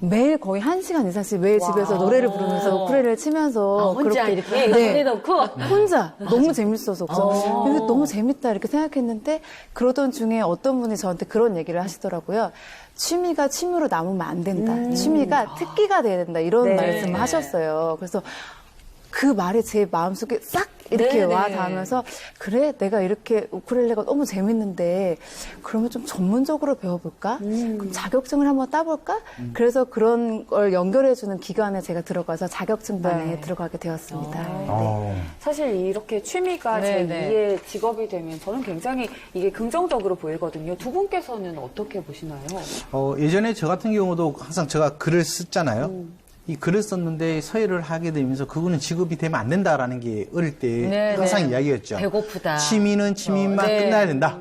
매일 거의 1시간 이상씩 매일 집에서 노래를 부르면서 우쿨렐레를 치면서 혼자 그렇게 이렇게 넣고 혼자 너무 재밌어서 그래서 너무 재밌다 이렇게 생각했는데 그러던 중에 어떤 분이 저한테 그런 얘기를 하시더라고요. 취미가 취미로 남으면 안 된다. 취미가 특기가 돼야 된다. 이런 말씀을 하셨어요. 그래서 그 말이 제 마음속에 싹 이렇게 네네. 와 닿으면서 그래 내가 이렇게 우쿨렐레가 너무 재밌는데 그러면 좀 전문적으로 배워볼까? 그럼 자격증을 한번 따볼까? 그래서 그런 걸 연결해주는 기관에 제가 들어가서 자격증반에 들어가게 되었습니다. 네. 사실 이렇게 취미가 제 2의 직업이 되면 저는 굉장히 이게 긍정적으로 보이거든요. 두 분께서는 어떻게 보시나요? 예전에 저 같은 경우도 항상 제가 글을 썼잖아요. 이 글을 썼는데 서예를 하게 되면서 그거는 직업이 되면 안 된다라는 게 어릴 때 항상 이야기였죠. 배고프다. 취미는 취미만 끝나야 된다.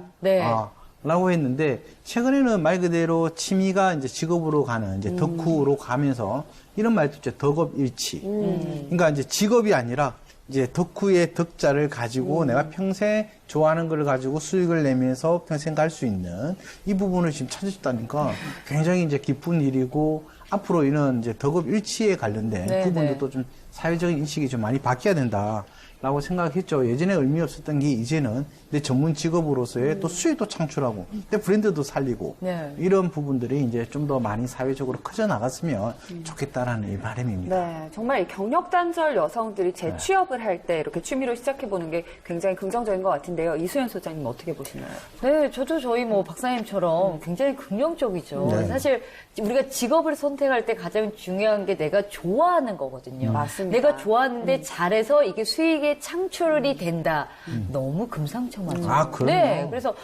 라고 했는데 최근에는 말 그대로 취미가 이제 직업으로 가는 이제 덕후로 가면서 이런 말도 있죠. 덕업일치. 그러니까 이제 직업이 아니라 이제 덕후의 덕자를 가지고 내가 평생 좋아하는 걸 가지고 수익을 내면서 평생 갈 수 있는 이 부분을 지금 찾으셨다니까 굉장히 이제 기쁜 일이고 앞으로 이런 이제 덕업일치에 관련된 부분도 또 좀 사회적인 인식이 좀 많이 바뀌어야 된다라고 생각했죠. 예전에 의미 없었던 게 이제는 내 전문 직업으로서의 또 수익도 창출하고 내 브랜드도 살리고 이런 부분들이 이제 좀 더 많이 사회적으로 커져 나갔으면 좋겠다라는 이 바람입니다. 네, 정말 이 경력단절 여성들이 재취업을 할 때 이렇게 취미로 시작해보는 게 굉장히 긍정적인 것 같은데요. 이수연 소장님 어떻게 보시나요? 네, 저도 저희 뭐 박사님처럼 굉장히 긍정적이죠. 사실 우리가 직업을 선택할 때 가장 중요한 게 내가 좋아하는 거거든요. 맞습니다. 내가 좋아하는데 잘해서 이게 수익의 창출이 된다. 너무 금상첨화죠. 아, 그럼요. 네, 그래서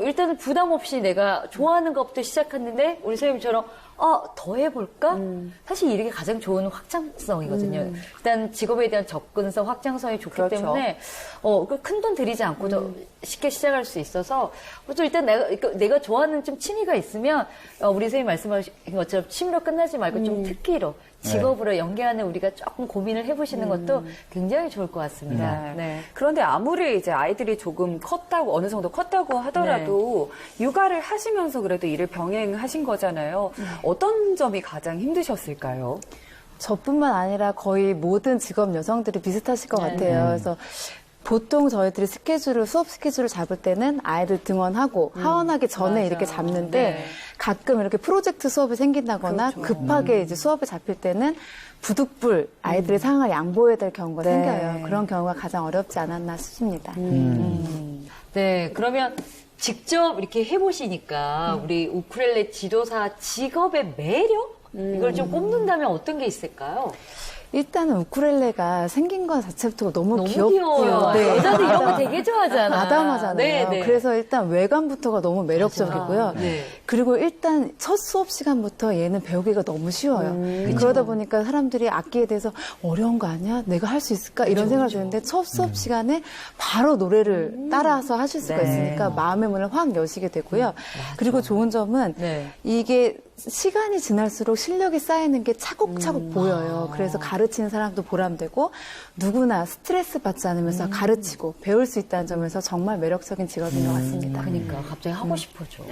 일단은 부담 없이 내가 좋아하는 것부터 시작했는데 우리 선생님처럼 더 해볼까? 사실 이게 가장 좋은 확장성이거든요. 일단 직업에 대한 접근성, 확장성이 좋기 때문에 큰 돈 들이지 않고도 쉽게 시작할 수 있어서 또 일단 내가 좋아하는 좀 취미가 있으면 우리 선생님 말씀하신 것처럼 취미로 끝나지 말고 좀 특기로 직업으로 연계하는 우리가 조금 고민을 해보시는 것도 굉장히 좋을 것 같습니다. 그런데 아무리 이제 아이들이 조금 컸다고, 어느 정도 컸다고 하더라도 육아를 하시면서 그래도 일을 병행하신 거잖아요. 어떤 점이 가장 힘드셨을까요? 저뿐만 아니라 거의 모든 직업 여성들이 비슷하실 것 같아요. 그래서 보통 저희들이 수업 스케줄을 잡을 때는 아이들 등원하고 하원하기 전에 이렇게 잡는데 가끔 이렇게 프로젝트 수업이 생긴다거나 급하게 이제 수업을 잡힐 때는 부득불 아이들의 상황을 양보해야 될 경우가 생겨요. 그런 경우가 가장 어렵지 않았나 싶습니다. 네, 그러면 직접 이렇게 해보시니까 우리 우쿨렐레 지도사 직업의 매력? 이걸 좀 꼽는다면 어떤 게 있을까요? 일단은 우쿨렐레가 생긴 것 자체부터 너무 귀여워요. 귀엽고요. 네. 여자들 이런 거 되게 좋아하잖아. 아담하잖아요. 그래서 일단 외관부터가 너무 매력적이고요. 그리고 일단 첫 수업 시간부터 얘는 배우기가 너무 쉬워요. 그러다 보니까 사람들이 악기에 대해서 어려운 거 아니야? 내가 할 수 있을까? 이런 생각을 드는데 첫 수업 시간에 바로 노래를 따라서 하실 수가 있으니까 마음의 문을 확 여시게 되고요. 그리고 좋은 점은 이게 시간이 지날수록 실력이 쌓이는 게 차곡차곡 보여요. 그래서 가르치는 사람도 보람되고 누구나 스트레스 받지 않으면서 가르치고 배울 수 있다는 점에서 정말 매력적인 직업인 것 같습니다. 그러니까 갑자기 하고 싶어져.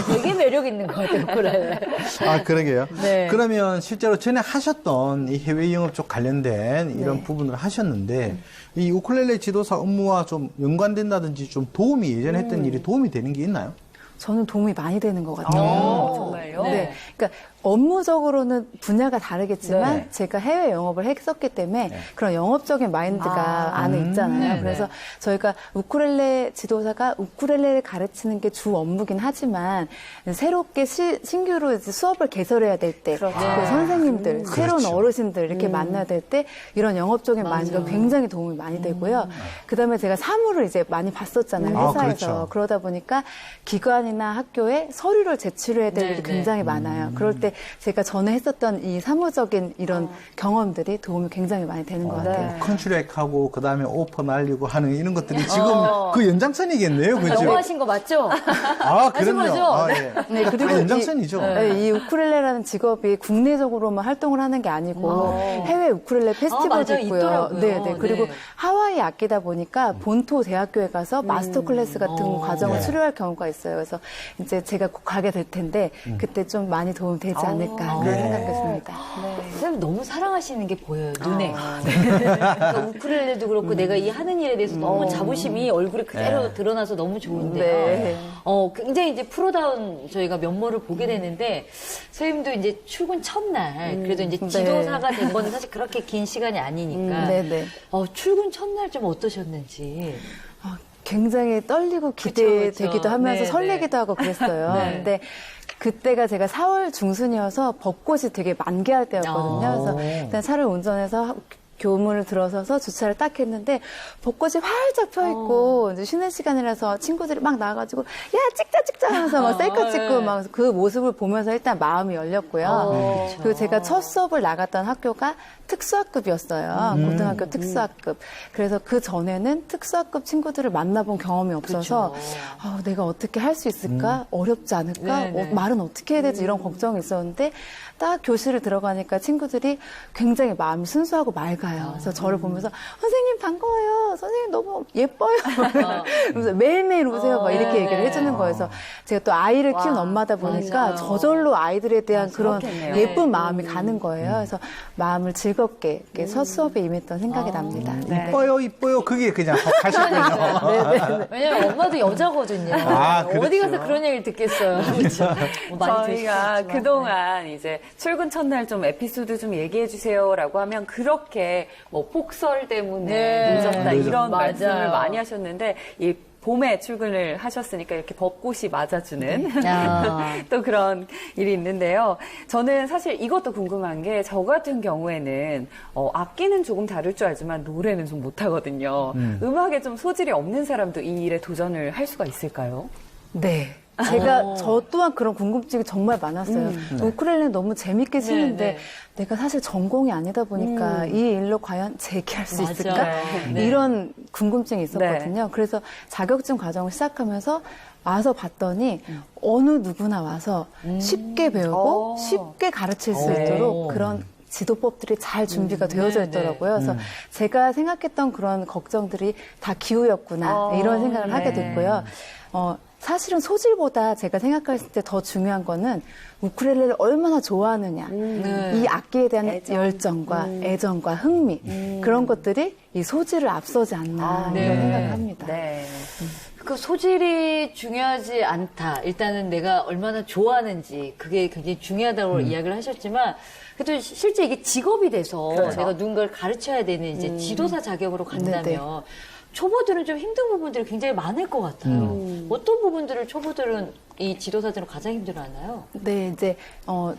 되게 매력 있는 것 같아요, 우쿨렐레. 아, 그러게요. 그러면 실제로 전에 하셨던 이 해외 영업 쪽 관련된 이런 부분을 하셨는데 이 우쿨렐레 지도사 업무와 좀 연관된다든지 좀 도움이 예전에 했던 일이 도움이 되는 게 있나요? 저는 도움이 많이 되는 것 같아요. 정말요? 네. 그러니까 업무적으로는 분야가 다르겠지만 제가 해외 영업을 했었기 때문에 그런 영업적인 마인드가 안에 있잖아요. 그래서 저희가 우쿨렐레 지도사가 우쿨렐레를 가르치는 게 주 업무긴 하지만 새롭게 신규로 이제 수업을 개설해야 될 때 그 선생님들, 새로운 어르신들 이렇게 만나야 될 때 이런 영업적인 마인드가 굉장히 도움이 많이 되고요. 그다음에 제가 사무를 이제 많이 봤었잖아요. 회사에서. 그러다 보니까 기관이나 학교에 서류를 제출해야 될 일이 굉장히 많아요. 그럴 때 제가 전에 했었던 이 사무적인 이런 경험들이 도움이 굉장히 많이 되는 것 같아요. 컨트랙하고 그다음에 오퍼 날리고 하는 이런 것들이 지금 그 연장선이겠네요. 그죠? 너무 하신 거 맞죠? 아, 그럼요. 아, 네, 그리고 연장선이죠. 이 우쿨렐레라는 직업이 국내적으로만 활동을 하는 게 아니고 해외 우쿨렐레 페스티벌도 맞아요. 있고요. 있더라고요. 네. 그리고 하와이 악기다 보니까 본토 대학교에 가서 마스터 클래스 같은 과정을 수료할 경우가 있어요. 그래서 이제 제가 곧 가게 될 텐데 그때 좀 많이 도움이 되지 않을까 그런 생각했습니다. 선생님 너무 사랑하시는 게 보여요, 눈에. 그러니까 우쿨렐레도 그렇고 내가 이 하는 일에 대해서 너무 자부심이 얼굴에 그대로 드러나서 너무 좋은데요. 네. 굉장히 이제 프로다운 저희가 면모를 보게 되는데 선생님도 이제 출근 첫날 그래도 이제 지도사가 된 거는 사실 그렇게 긴 시간이 아니니까 출근 첫날 좀 어떠셨는지. 굉장히 떨리고 기대되기도 하면서 네, 설레기도 하고 그랬어요. 네. 근데 그때가 제가 4월 중순이어서 벚꽃이 되게 만개할 때였거든요. 그래서 일단 차를 운전해서 교문을 들어서서 주차를 딱 했는데 벚꽃이 활짝 펴있고 이제 쉬는 시간이라서 친구들이 막 나와가지고 야 찍자 하면서 막 셀카 찍고 막 그 모습을 보면서 일단 마음이 열렸고요. 그리고 제가 첫 수업을 나갔던 학교가 특수학급이었어요. 고등학교 특수학급. 그래서 그 전에는 특수학급 친구들을 만나본 경험이 없어서 내가 어떻게 할 수 있을까? 어렵지 않을까? 말은 어떻게 해야 되지? 이런 걱정이 있었는데 딱 교실을 들어가니까 친구들이 굉장히 마음이 순수하고 맑아요. 그래서 저를 보면서 선생님 반가워요. 선생님 너무 예뻐요. 그래서 매일매일 오세요. 막 이렇게 얘기를 해주는 거예요. 그래서 제가 또 아이를 키운 엄마다 보니까 저절로 아이들에 대한 그런 예쁜 마음이 가는 거예요. 그래서 마음을 즐겁게 이렇게 첫 수업에 임했던 생각이 납니다. 네. 이뻐요. 그게 그냥 하시군요. 왜냐면 엄마도 여자거든요. 그렇죠. 어디 가서 그런 얘기를 듣겠어요. 그렇죠. 저희가 그동안 이제 출근 첫날 좀 에피소드 좀 얘기해 주세요라고 하면 그렇게 뭐 폭설 때문에 늦었다 이런 말씀을 많이 하셨는데 이 봄에 출근을 하셨으니까 이렇게 벚꽃이 맞아주는 또 그런 일이 있는데요. 저는 사실 이것도 궁금한 게 저 같은 경우에는 악기는 조금 다룰 줄 알지만 노래는 좀 못하거든요. 음악에 좀 소질이 없는 사람도 이 일에 도전을 할 수가 있을까요? 네. 저 또한 그런 궁금증이 정말 많았어요. 우쿨렐레는 너무 재밌게 치는데 내가 사실 전공이 아니다 보니까 이 일로 과연 재기할 수 있을까? 이런 궁금증이 있었거든요. 그래서 자격증 과정을 시작하면서 와서 봤더니 어느 누구나 와서 쉽게 배우고 쉽게 가르칠 수 있도록 그런 지도법들이 잘 준비가 되어져 있더라고요. 그래서 제가 생각했던 그런 걱정들이 다 기우였구나 이런 생각을 하게 됐고요. 사실은 소질보다 제가 생각했을 때 더 중요한 거는 우쿨렐레를 얼마나 좋아하느냐. 이 악기에 대한 열정과 애정과 흥미 그런 것들이 이 소질을 앞서지 않나 이런 생각을 합니다. 그 소질이 중요하지 않다. 일단은 내가 얼마나 좋아하는지 그게 굉장히 중요하다고 이야기를 하셨지만 그래도 실제 이게 직업이 돼서 내가 누군가를 가르쳐야 되는 이제 지도사 자격으로 간다면 초보들은 좀 힘든 부분들이 굉장히 많을 것 같아요. 어떤 부분들을 초보들은 이 지도사들은 가장 힘들어하나요? 네, 이제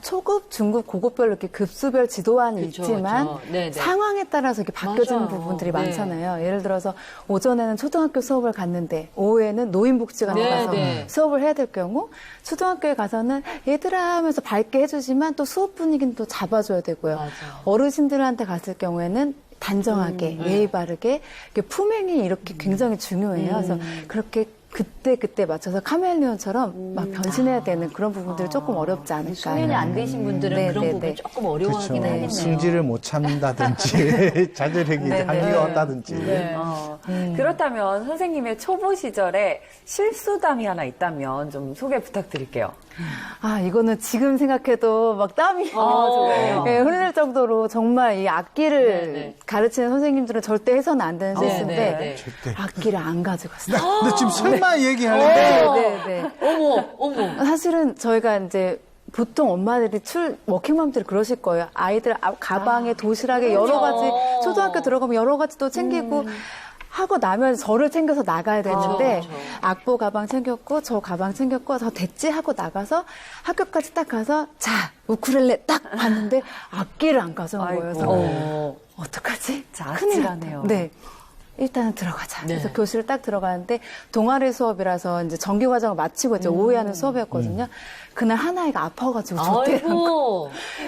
초급, 중급, 고급별로 이렇게 급수별 지도안이 있지만 상황에 따라서 이렇게 바뀌어지는 부분들이 많잖아요. 예를 들어서 오전에는 초등학교 수업을 갔는데 오후에는 노인복지관에 가서 수업을 해야 될 경우 초등학교에 가서는 얘들아 하면서 밝게 해주지만 또 수업 분위기는 또 잡아줘야 되고요. 어르신들한테 갔을 경우에는 단정하게 예의 바르게 품행이 이렇게 굉장히 중요해요. 그래서 그렇게 그때 맞춰서 카멜레온처럼 막 변신해야 되는 그런 부분들이 조금 어렵지 않을까. 수련이 안 되신 분들은 그런 부분 조금 어려워하긴 하겠네요. 승질을 못 참는다든지 자제력이 한계가 왔다든지. 그렇다면 선생님의 초보 시절에 실수담이 하나 있다면 좀 소개 부탁드릴게요. 이거는 지금 생각해도 막 땀이 흐르는 정도로 정말 이 악기를 가르치는 선생님들은 절대 해서는 안 되는 실수인데 악기를 안 가져갔어요. 근데 지금 설마 얘기하는데 어머. 사실은 저희가 이제 보통 엄마들이 워킹맘들이 그러실 거예요. 아이들 가방에 도시락에 여러 가지 초등학교 들어가면 여러 가지 또 챙기고 하고 나면 저를 챙겨서 나가야 되는데 악보 가방 챙겼고 저 가방 챙겼고 저 됐지 하고 나가서 학교까지 딱 가서 자 우쿨렐레 딱 봤는데 악기를 안 가져온 거예요. 그래서 어떡하지? 큰일 났네요. 네. 일단은 들어가자. 그래서 교실을 딱 들어가는데 동아리 수업이라서 이제 정규 과정을 마치고 이제 오후에 하는 수업이었거든요. 그날 하나이가 아파가지고 조퇴한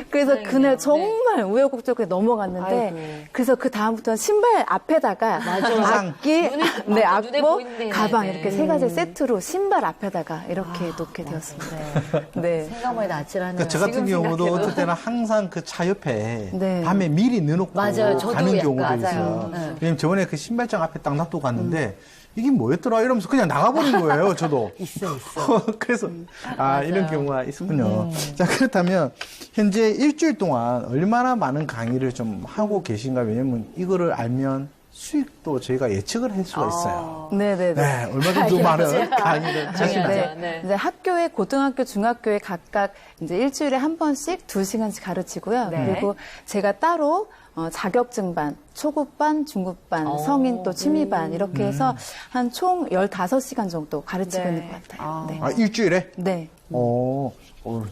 그래서 그날 정말 우여곡절에 넘어갔는데 그래서 그 다음부터는 신발 앞에다가 악기, 악보, 가방 이렇게 세 가지 세트로 신발 앞에다가 이렇게 놓게 되었습니다. 생각만 해도 아찔하네요. 저 같은 경우도 어떨 때는 항상 그 차 옆에 밤에 미리 넣어놓고 가는 경우도 있어요. 왜냐면 저번에 그 신발장 앞에 딱 놔두고 갔는데 이게 뭐였더라 이러면서 그냥 나가버린 거예요. 저도. 있어. 그래서 이런 경우가 있었군요. 자, 그렇다면 현재 일주일 동안 얼마나 많은 강의를 좀 하고 계신가? 왜냐면 이거를 알면 수익도 저희가 예측을 할 수가 있어요. 네네네. 네, 얼마 정도 많은 강의를 하시나요? 네. 이제 학교에 고등학교, 중학교에 각각 이제 일주일에 한 번씩 2시간씩 가르치고요. 네. 그리고 제가 따로 자격증반, 초급반, 중급반, 성인 또 취미반 이렇게 해서 한 총 15시간 정도 가르치고 네. 있는 것 같아요. 네. 일주일에? 네.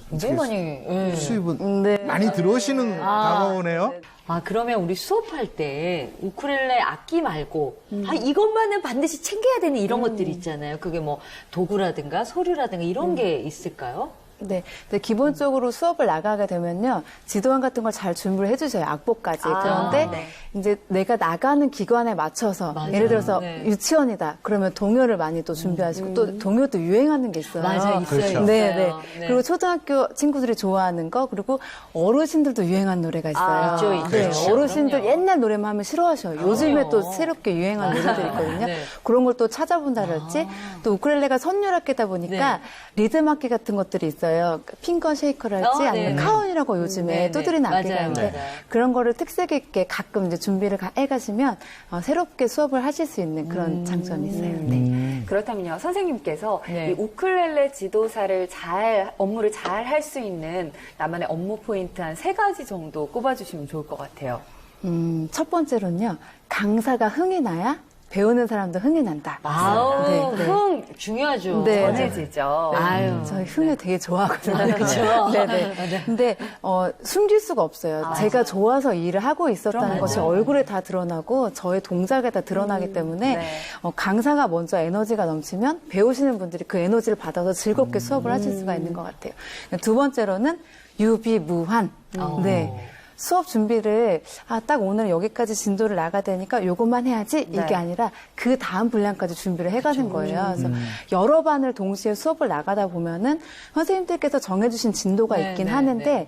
굉장히 많이. 수입은 네. 많이 들어오시는 다가오네요. 그러면 우리 수업할 때 우쿨렐레 악기 말고 이것만은 반드시 챙겨야 되는 이런 것들이 있잖아요. 그게 뭐 도구라든가 서류라든가 이런 게 있을까요? 네. 근데 기본적으로 수업을 나가게 되면요. 지도안 같은 걸 잘 준비를 해주셔요. 악보까지. 그런데 네. 이제 내가 나가는 기관에 맞춰서 맞아요. 예를 들어서 네. 유치원이다. 그러면 동요를 많이 또 준비하시고 또 동요도 유행하는 게 있어요. 맞아요. 있어요. 그렇죠. 있어요. 네, 네. 네. 그리고 초등학교 친구들이 좋아하는 거, 그리고 어르신들도 유행하는 노래가 있어요. 있죠. 네, 그렇죠. 어르신들 그럼요. 옛날 노래만 하면 싫어하셔요. 요즘에 그럼요. 또 새롭게 유행하는 노래들이 있거든요. 네. 그런 걸 또 찾아본다랄지, 또 우쿨렐레가 선율악기다 보니까 리듬악기 같은 것들이 있어요. 핑거 쉐이커랄지 아니면 네. 카운이라고 요즘에 네, 네. 두드리는 악기가 맞아요, 있는데 맞아요. 그런 거를 특색 있게 가끔 이제 준비를 해가시면 새롭게 수업을 하실 수 있는 그런 장점이 있어요. 네. 그렇다면요, 선생님께서 네. 이 우쿨렐레 지도사를 업무를 잘 할 수 있는 나만의 업무 포인트 한 3가지 정도 꼽아주시면 좋을 것 같아요. 첫 번째로는요, 강사가 흥이 나야 배우는 사람도 흥이 난다. 흥 중요하죠. 네. 전해지죠. 아유. 저희 흥을 되게 좋아하거든요. 그렇죠. 네네. 근데 숨길 수가 없어요. 제가 좋아서 일을 하고 있었다는 그럼요. 것이 얼굴에 다 드러나고 저의 동작에 다 드러나기 때문에 네. 강사가 먼저 에너지가 넘치면 배우시는 분들이 그 에너지를 받아서 즐겁게 수업을 하실 수가 있는 것 같아요. 두 번째로는 유비무환. 네. 수업 준비를 딱 오늘 여기까지 진도를 나가야 되니까 요것만 해야지 이게 네. 아니라 그 다음 분량까지 준비를 해가는 거예요. 그래서 여러 반을 동시에 수업을 나가다 보면은 선생님들께서 정해주신 진도가 네, 있긴 네, 하는데 네.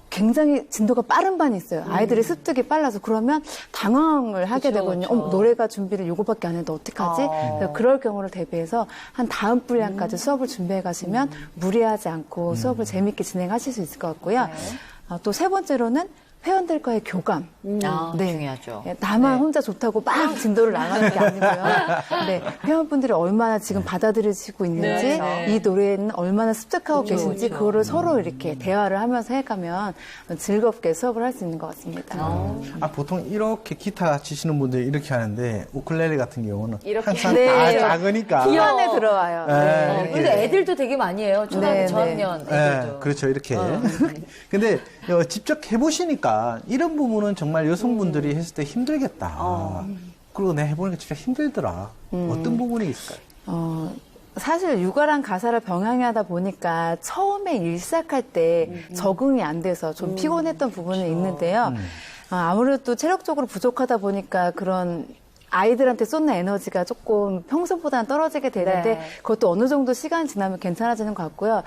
굉장히 진도가 빠른 반이 있어요. 아이들이 습득이 빨라서 그러면 당황을 하게 그쵸, 되거든요. 그쵸. 노래가 준비를 요거밖에 안 했는데 어떡하지? 그래서 그럴 경우를 대비해서 한 다음 분량까지 수업을 준비해 가시면 무리하지 않고 수업을 재밌게 진행하실 수 있을 것 같고요. 또 3번째로는 회원들과의 교감. 네. 중요하죠. 나만 혼자 좋다고 막 진도를 나가는 게 아니고요. 네. 회원분들이 얼마나 지금 받아들이시고 있는지, 네. 이 노래는 얼마나 습득하고 그렇죠, 계신지, 그렇죠. 그거를 서로 이렇게 대화를 하면서 해가면 즐겁게 수업을 할 수 있는 것 같습니다. 보통 이렇게 기타 치시는 분들이 이렇게 하는데 우쿨렐레 같은 경우는 이렇게. 항상 네. 다 작으니까. 이 안에 들어와요. 네. 네. 근데 애들도 되게 많이 해요. 초등학교 네, 저학년 네, 애들도. 그렇죠. 이렇게. 근데 직접 해보시니까 이런 부분은 정말 여성분들이 했을 때 힘들겠다. 그리고 내가 해보니까 진짜 힘들더라. 어떤 부분이 있을까요? 사실 육아랑 가사를 병행하다 하다 보니까 처음에 일 시작할 때 적응이 안 돼서 좀 피곤했던 부분은 있는데요. 아무래도 체력적으로 부족하다 보니까 그런 아이들한테 쏟는 에너지가 조금 평소보다는 떨어지게 되는데 네. 그것도 어느 정도 시간이 지나면 괜찮아지는 것 같고요.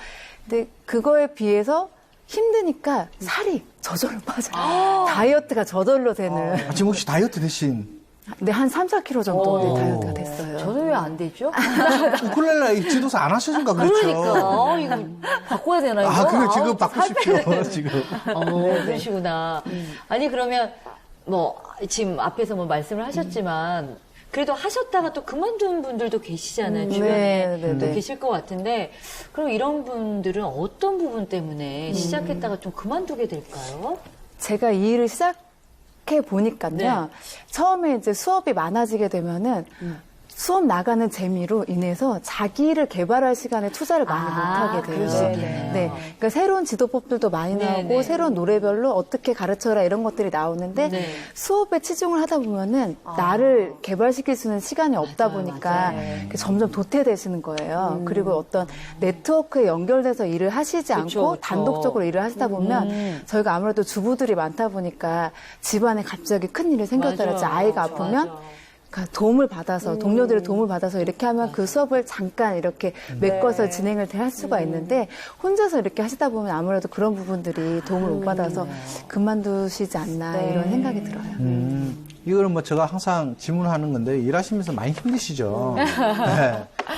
근데 그거에 비해서 힘드니까 살이 저절로 빠져요. 다이어트가 저절로 되는. 지금 혹시 다이어트 대신 네, 한 3, 4kg 정도 네, 다이어트가 됐어요. 저는 왜 안 되죠? 우쿨렐레 지도사 안 하시니까 그렇죠. 그러니까 이거 바꿔야 되나 이거? 그래 지금 아우, 바꾸십시오. 지금. 그러시구나. 아니 그러면 뭐 지금 앞에서 뭐 말씀을 하셨지만 그래도 하셨다가 또 그만둔 분들도 계시잖아요. 주변에 네, 네, 또 네. 계실 것 같은데 그럼 이런 분들은 어떤 부분 때문에 시작했다가 좀 그만두게 될까요? 제가 이 일을 시작해 보니까요. 네. 처음에 이제 수업이 많아지게 되면은 수업 나가는 재미로 인해서 자기 일을 개발할 시간에 투자를 많이 못 하게 돼요. 그럴 수 있겠네요. 네. 그러니까 새로운 지도법들도 많이 네, 나오고 네. 새로운 노래별로 어떻게 가르쳐라 이런 것들이 나오는데 네. 수업에 치중을 하다 보면은 나를 개발시킬 수 있는 시간이 없다 보니까 맞아요. 점점 도태되시는 거예요. 그리고 어떤 네트워크에 연결돼서 일을 하시지 그쵸, 않고 그쵸. 단독적으로 일을 하시다 보면 저희가 아무래도 주부들이 많다 보니까 집안에 갑자기 큰 일이 생겼다랄지 맞아요. 아이가 아프면 맞아. 그러니까 도움을 받아서 동료들의 도움을 받아서 이렇게 하면 그 수업을 잠깐 이렇게 메꿔서 진행을 할 수가 있는데 혼자서 이렇게 하시다 보면 아무래도 그런 부분들이 도움을 못 받아서 그만두시지 않나 이런 생각이 들어요. 이거는 뭐 제가 항상 질문하는 건데 일하시면서 많이 힘드시죠.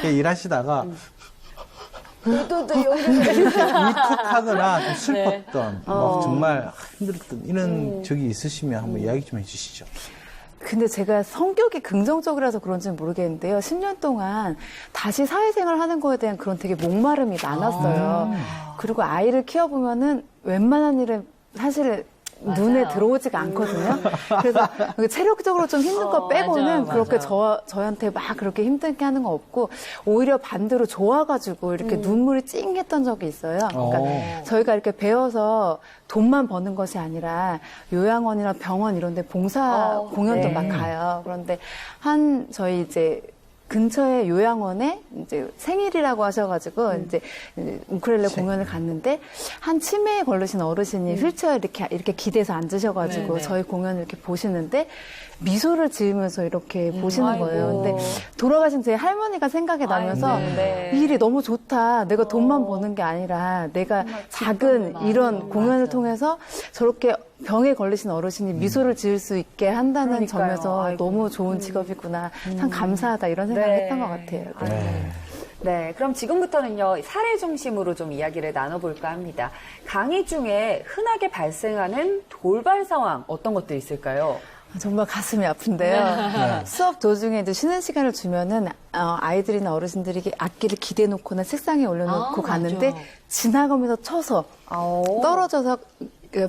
네. 일하시다가 울컥하거나 좀 슬펐던 뭐 정말 힘들었던 이런 적이 있으시면 한번 이야기 좀 해주시죠. 근데 제가 성격이 긍정적이라서 그런지는 모르겠는데요. 10년 동안 다시 사회생활 하는 거에 대한 그런 되게 목마름이 많았어요. 그리고 아이를 키워보면은 웬만한 일은 사실 눈에 들어오지가 않거든요. 그래서 체력적으로 좀 힘든 거 빼고는 그렇게 저한테 막 그렇게 힘들게 하는 거 없고 오히려 반대로 좋아가지고 이렇게 눈물이 찡했던 적이 있어요. 그러니까 저희가 이렇게 배워서 돈만 버는 것이 아니라 요양원이나 병원 이런 데 봉사 공연도 막 가요. 그런데 저희 이제 근처에 요양원에 이제 생일이라고 하셔가지고 이제 우쿨렐레 공연을 갔는데 한 치매에 걸리신 어르신이 휠체어에 이렇게 기대서 앉으셔가지고 저희 공연을 이렇게 보시는데 미소를 지으면서 이렇게 보시는 거예요. 근데 돌아가신 제 할머니가 생각이 나면서 이 일이 너무 좋다. 내가 돈만 버는 게 아니라 내가 작은 이런 공연을 통해서 저렇게 병에 걸리신 어르신이 미소를 지을 수 있게 한다는 점에서 너무 좋은 직업이구나. 참 감사하다 이런 생각을 했던 것 같아요. 네, 그럼 지금부터는요, 사례 중심으로 좀 이야기를 나눠볼까 합니다. 강의 중에 흔하게 발생하는 돌발 상황 어떤 것들이 있을까요? 정말 가슴이 아픈데요. 수업 도중에 이제 쉬는 시간을 주면은 아이들이나 어르신들이 악기를 기대 놓거나 책상에 올려놓고 가는데 지나가면서 쳐서 떨어져서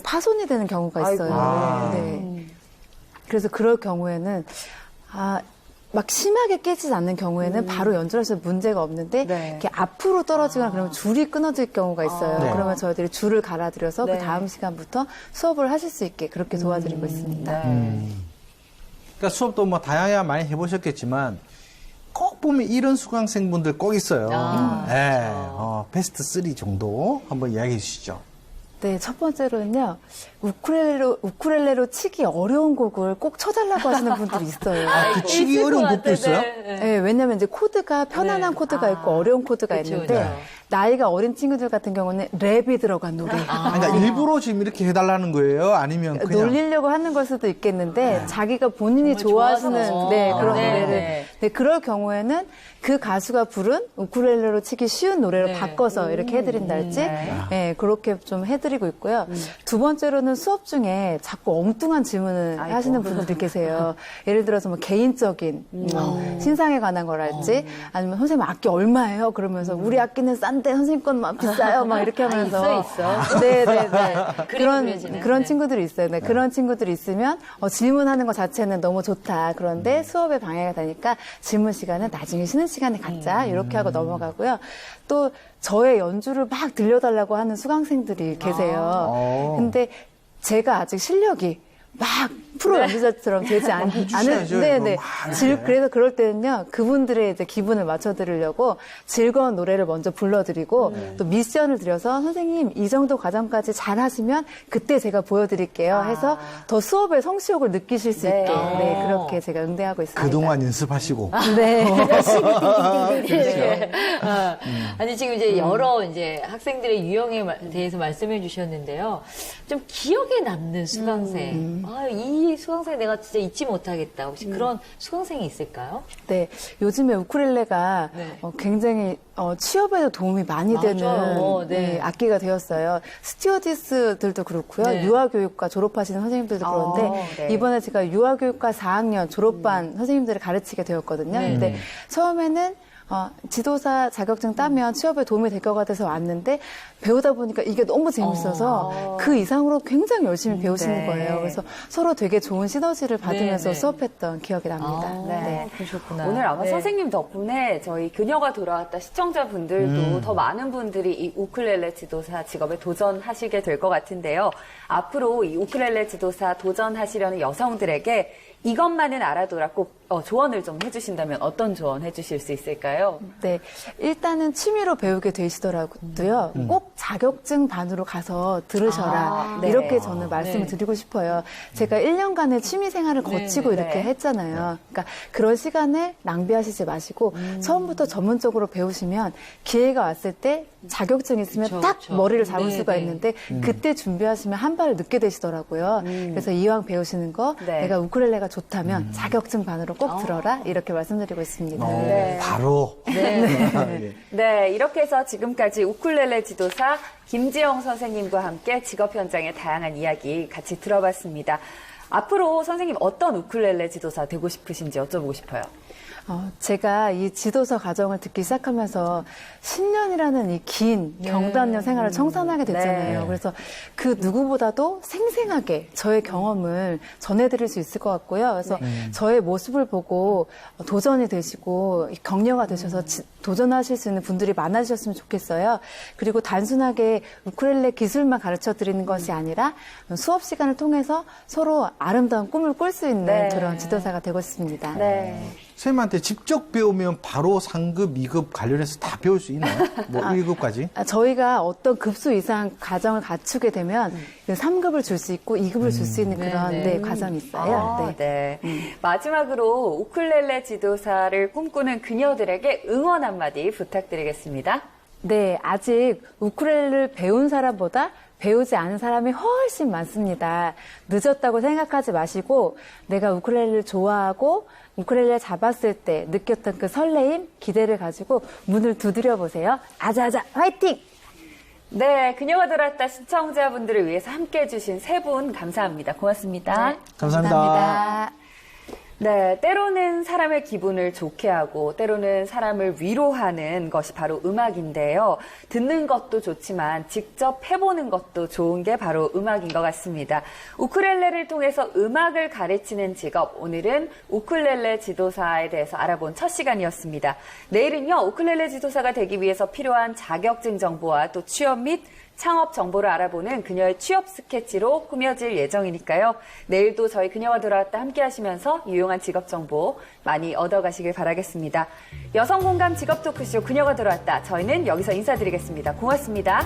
파손이 되는 경우가 있어요. 네. 그래서 그럴 경우에는 막 심하게 깨지지 않는 경우에는 바로 연주하셔도 문제가 없는데 이렇게 앞으로 떨어지거나 그러면 줄이 끊어질 경우가 있어요. 그러면 저희들이 줄을 갈아드려서 그 다음 시간부터 수업을 하실 수 있게 그렇게 도와드리고 있습니다. 그러니까 수업도 뭐 다양하게 많이 해보셨겠지만 꼭 보면 이런 수강생분들 꼭 있어요. 네, 베스트 3 정도 한번 이야기해 주시죠. 네, 첫 번째로는요, 우쿨렐레로 치기 어려운 곡을 꼭 쳐달라고 하시는 분들이 있어요. 그 치기 어려운 곡도 있어요? 네, 왜냐면 이제 코드가 편안한 코드가 있고 어려운 코드가 있는데, 나이가 어린 친구들 같은 경우는 랩이 들어간 노래. 그러니까 일부러 지금 이렇게 해달라는 거예요? 아니면 그냥? 놀리려고 하는 걸 수도 있겠는데, 자기가 본인이 좋아하시는 그런 노래를. 네, 그럴 경우에는 그 가수가 부른 우쿨렐레로 치기 쉬운 노래로 바꿔서 이렇게 해드린달지, 네, 그렇게 좀 해드리고 있고요. 두 번째로는 수업 중에 자꾸 엉뚱한 질문을 하시는 분들이 계세요. 예를 들어서 뭐 개인적인, 신상에 관한 거랄지, 아니면 선생님 악기 얼마예요? 그러면서 우리 악기는 싼데 선생님 건 막 비싸요? 막 이렇게 하면서. 있어. 네네네. 그런 친구들이 있어요. 네, 그런 친구들이 있으면 질문하는 것 자체는 너무 좋다. 그런데 수업에 방해가 되니까 질문 시간은 나중에 쉬는 시간에 갖자. 이렇게 하고 넘어가고요. 또 저의 연주를 막 들려달라고 하는 수강생들이 계세요. 근데 제가 아직 실력이 막 프로 연주자처럼 되지 않은, 네네. 그래서 그럴 때는요, 그분들의 이제 기분을 맞춰드리려고 즐거운 노래를 먼저 불러드리고, 또 미션을 드려서 선생님, 이 정도 과정까지 잘 하시면 그때 제가 보여드릴게요. 해서 더 수업의 성취욕을 느끼실 수 있게, 네, 그렇게 제가 응대하고 있습니다. 그동안 연습하시고. 네. 아니, 지금 이제 여러 이제 학생들의 유형에 대해서 말씀해 주셨는데요. 좀 기억에 남는 수강생. 이 수강생 내가 진짜 잊지 못하겠다. 혹시 그런 수강생이 있을까요? 네. 요즘에 우쿨렐레가 굉장히 취업에도 도움이 많이 되는 악기가 되었어요. 스튜어디스들도 그렇고요. 유아교육과 졸업하시는 선생님들도 그런데 이번에 제가 유아교육과 4학년 졸업반 선생님들을 가르치게 되었거든요. 근데 처음에는 지도사 자격증 따면 취업에 도움이 될 것 같아서 왔는데 배우다 보니까 이게 너무 재밌어서 그 이상으로 굉장히 열심히 배우시는 거예요. 그래서 서로 되게 좋은 시너지를 받으면서 수업했던 기억이 납니다. 네. 그러셨구나. 오늘 아마 선생님 덕분에 저희 그녀가 돌아왔다 시청자분들도 더 많은 분들이 이 우쿨렐레 지도사 직업에 도전하시게 될 것 같은데요. 앞으로 이 우쿨렐레 지도사 도전하시려는 여성들에게 이것만은 알아둬라 꼭 조언을 좀 해주신다면 어떤 조언 해주실 수 있을까요? 네, 일단은 취미로 배우게 되시더라도요. 꼭 자격증 반으로 가서 들으셔라. 이렇게 저는 말씀을 드리고 싶어요. 제가 1년간의 취미 생활을 거치고 이렇게 했잖아요. 그러니까 그런 시간을 낭비하시지 마시고 처음부터 전문적으로 배우시면 기회가 왔을 때 자격증이 있으면 딱 머리를 잡을 수가 있는데 그때 준비하시면 한 발을 늦게 되시더라고요. 그래서 이왕 배우시는 거 내가 우쿨렐레가 좋다면 자격증 반으로 꼭 들어라 이렇게 말씀드리고 있습니다. 네. 바로. 네. 네, 이렇게 해서 지금까지 우쿨렐레 지도사 김지영 선생님과 함께 직업 현장의 다양한 이야기 같이 들어봤습니다. 앞으로 선생님 어떤 우쿨렐레 지도사 되고 싶으신지 여쭤보고 싶어요. 제가 이 지도사 과정을 듣기 시작하면서 10년이라는 이 긴 경단녀 생활을 청산하게 됐잖아요. 네. 그래서 그 누구보다도 생생하게 저의 경험을 전해드릴 수 있을 것 같고요. 그래서 저의 모습을 보고 도전이 되시고 격려가 되셔서 도전하실 수 있는 분들이 많아지셨으면 좋겠어요. 그리고 단순하게 우쿨렐레 기술만 가르쳐 드리는 것이 아니라 수업 시간을 통해서 서로 아름다운 꿈을 꿀 수 있는 네. 그런 지도사가 되고 싶습니다. 네. 선생님한테 직접 배우면 바로 상급, 2급 관련해서 다 배울 수 있나요? 뭐 1급까지? 저희가 어떤 급수 이상 과정을 갖추게 되면 3급을 줄 수 있고 2급을 줄 수 있는 그런 과정이 있어요. 네. 마지막으로 우쿨렐레 지도사를 꿈꾸는 그녀들에게 응원 한마디 부탁드리겠습니다. 네, 아직 우쿨렐레를 배운 사람보다 배우지 않은 사람이 훨씬 많습니다. 늦었다고 생각하지 마시고 내가 우쿨렐레를 좋아하고 우쿨렐레 잡았을 때 느꼈던 그 설레임, 기대를 가지고 문을 두드려 보세요. 아자아자 화이팅! 네, 그녀가 돌았다 시청자분들을 위해서 함께해 주신 세 분 감사합니다. 고맙습니다. 네, 감사합니다. 네, 때로는 사람의 기분을 좋게 하고 때로는 사람을 위로하는 것이 바로 음악인데요. 듣는 것도 좋지만 직접 해보는 것도 좋은 게 바로 음악인 것 같습니다. 우쿨렐레를 통해서 음악을 가르치는 직업, 오늘은 우쿨렐레 지도사에 대해서 알아본 첫 시간이었습니다. 내일은요, 우쿨렐레 지도사가 되기 위해서 필요한 자격증 정보와 또 취업 및 창업 정보를 알아보는 그녀의 취업 스케치로 꾸며질 예정이니까요. 내일도 저희 그녀가 돌아왔다 함께 하시면서 유용한 직업 정보 많이 얻어가시길 바라겠습니다. 여성 공감 직업 토크쇼 그녀가 돌아왔다. 저희는 여기서 인사드리겠습니다. 고맙습니다.